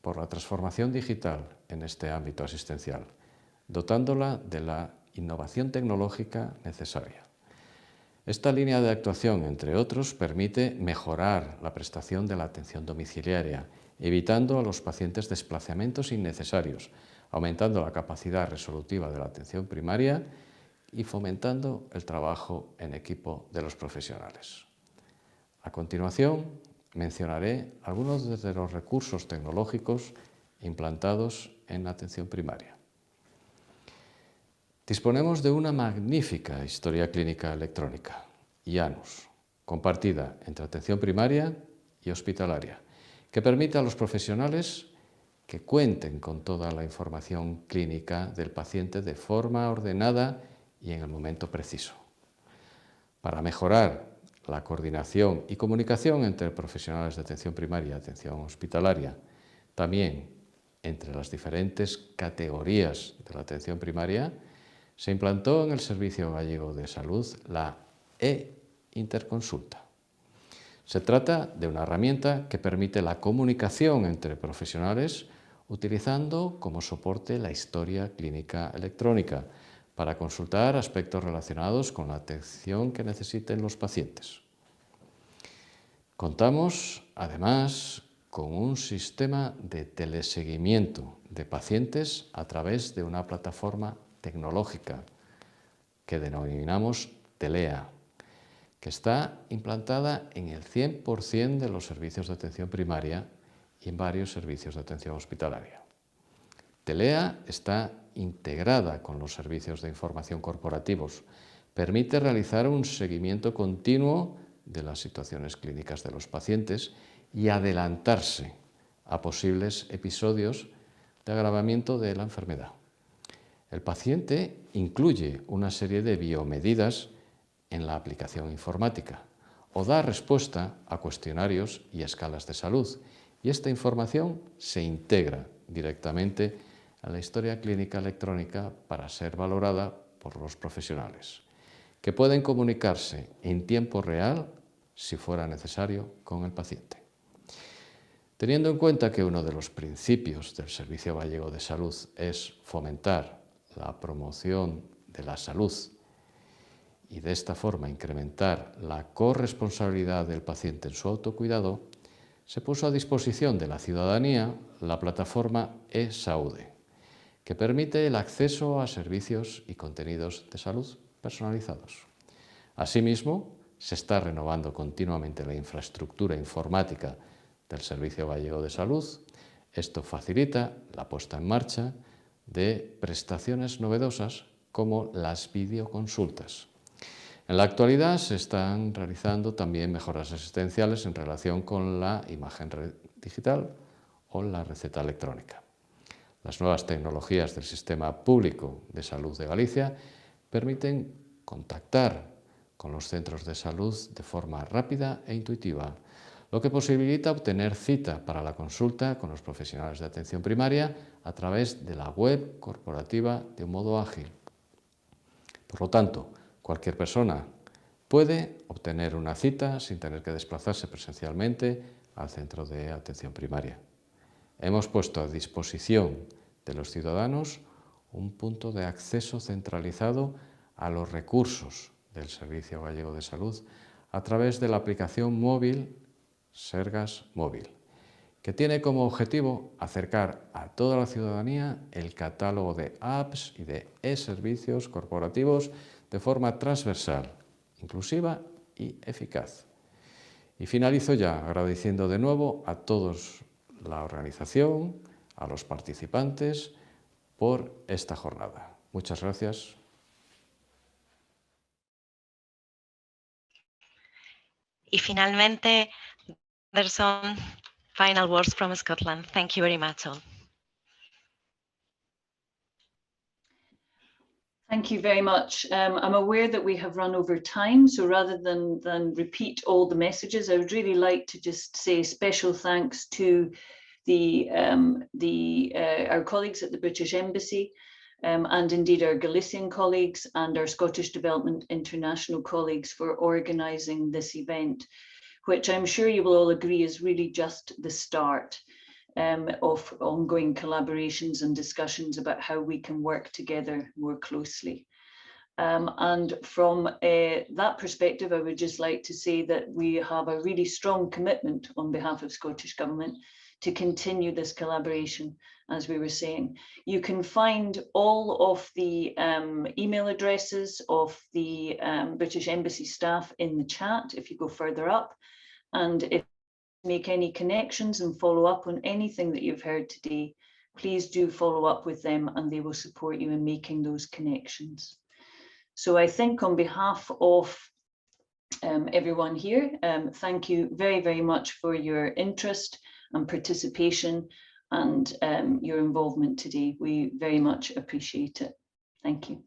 Speaker 19: por la transformación digital en este ámbito asistencial, dotándola de la innovación tecnológica necesaria. Esta línea de actuación, entre otros, permite mejorar la prestación de la atención domiciliaria, evitando a los pacientes desplazamientos innecesarios, aumentando la capacidad resolutiva de la atención primaria y fomentando el trabajo en equipo de los profesionales. A continuación, mencionaré algunos de los recursos tecnológicos implantados en la atención primaria. Disponemos de una magnífica historia clínica electrónica, IANUS, compartida entre atención primaria y hospitalaria, que permite a los profesionales que cuenten con toda la información clínica del paciente de forma ordenada y en el momento preciso. Para mejorar la coordinación y comunicación entre profesionales de atención primaria y atención hospitalaria, también entre las diferentes categorías de la atención primaria, se implantó en el Servicio Gallego de Salud la e-interconsulta. Se trata de una herramienta que permite la comunicación entre profesionales utilizando como soporte la historia clínica electrónica para consultar aspectos relacionados con la atención que necesiten los pacientes. Contamos, además, con un sistema de teleseguimiento de pacientes a través de una plataforma tecnológica que denominamos Telea, que está implantada en el 100% de los servicios de atención primaria y en varios servicios de atención hospitalaria. Telea está integrada con los servicios de información corporativos, permite realizar un seguimiento continuo de las situaciones clínicas de los pacientes y adelantarse a posibles episodios de agravamiento de la enfermedad. El paciente incluye una serie de biomedidas en la aplicación informática o da respuesta a cuestionarios y escalas de salud, y esta información se integra directamente a la historia clínica electrónica para ser valorada por los profesionales, que pueden comunicarse en tiempo real, si fuera necesario, con el paciente. Teniendo en cuenta que uno de los principios del Servicio Gallego de Salud es fomentar la promoción de la salud y de esta forma incrementar la corresponsabilidad del paciente en su autocuidado, se puso a disposición de la ciudadanía la plataforma eSaude, que permite el acceso a servicios y contenidos de salud personalizados. Asimismo, se está renovando continuamente la infraestructura informática del Servicio Gallego de Salud. Esto facilita la puesta en marcha de prestaciones novedosas como las videoconsultas. En la actualidad se están realizando también mejoras asistenciales en relación con la imagen digital o la receta electrónica. Las nuevas tecnologías del Sistema Público de Salud de Galicia permiten contactar con los centros de salud de forma rápida e intuitiva, lo que posibilita obtener cita para la consulta con los profesionales de atención primaria a través de la web corporativa de un modo ágil. Por lo tanto, cualquier persona puede obtener una cita sin tener que desplazarse presencialmente al centro de atención primaria. Hemos puesto a disposición de los ciudadanos un punto de acceso centralizado a los recursos del Servicio Gallego de Salud a través de la aplicación móvil Sergas Móvil, que tiene como objetivo acercar a toda la ciudadanía el catálogo de apps y de e-servicios corporativos de forma transversal, inclusiva y eficaz. Y finalizo ya agradeciendo de nuevo a todos la organización, a los participantes por esta jornada. Muchas gracias.
Speaker 1: Y finalmente, there's some final words from Scotland. Thank you very much all.
Speaker 15: Thank you very much. I'm aware that we have run over time, so rather than repeat all the messages, I would really like to just say special thanks to our colleagues at the British Embassy, and indeed our Galician colleagues and our Scottish Development International colleagues for organising this event, which I'm sure you will all agree is really just the start of ongoing collaborations and discussions about how we can work together more closely. And from that perspective, I would just like to say that we have a really strong commitment on behalf of Scottish Government to continue this collaboration, as we were saying. You can find all of the email addresses of the British Embassy staff in the chat if you go further up. And if you make any connections and follow up on anything that you've heard today, please do follow up with them and they will support you in making those connections. So I think on behalf of everyone here, thank you very, very much for your interest and participation and your involvement today. We very much appreciate it. Thank you.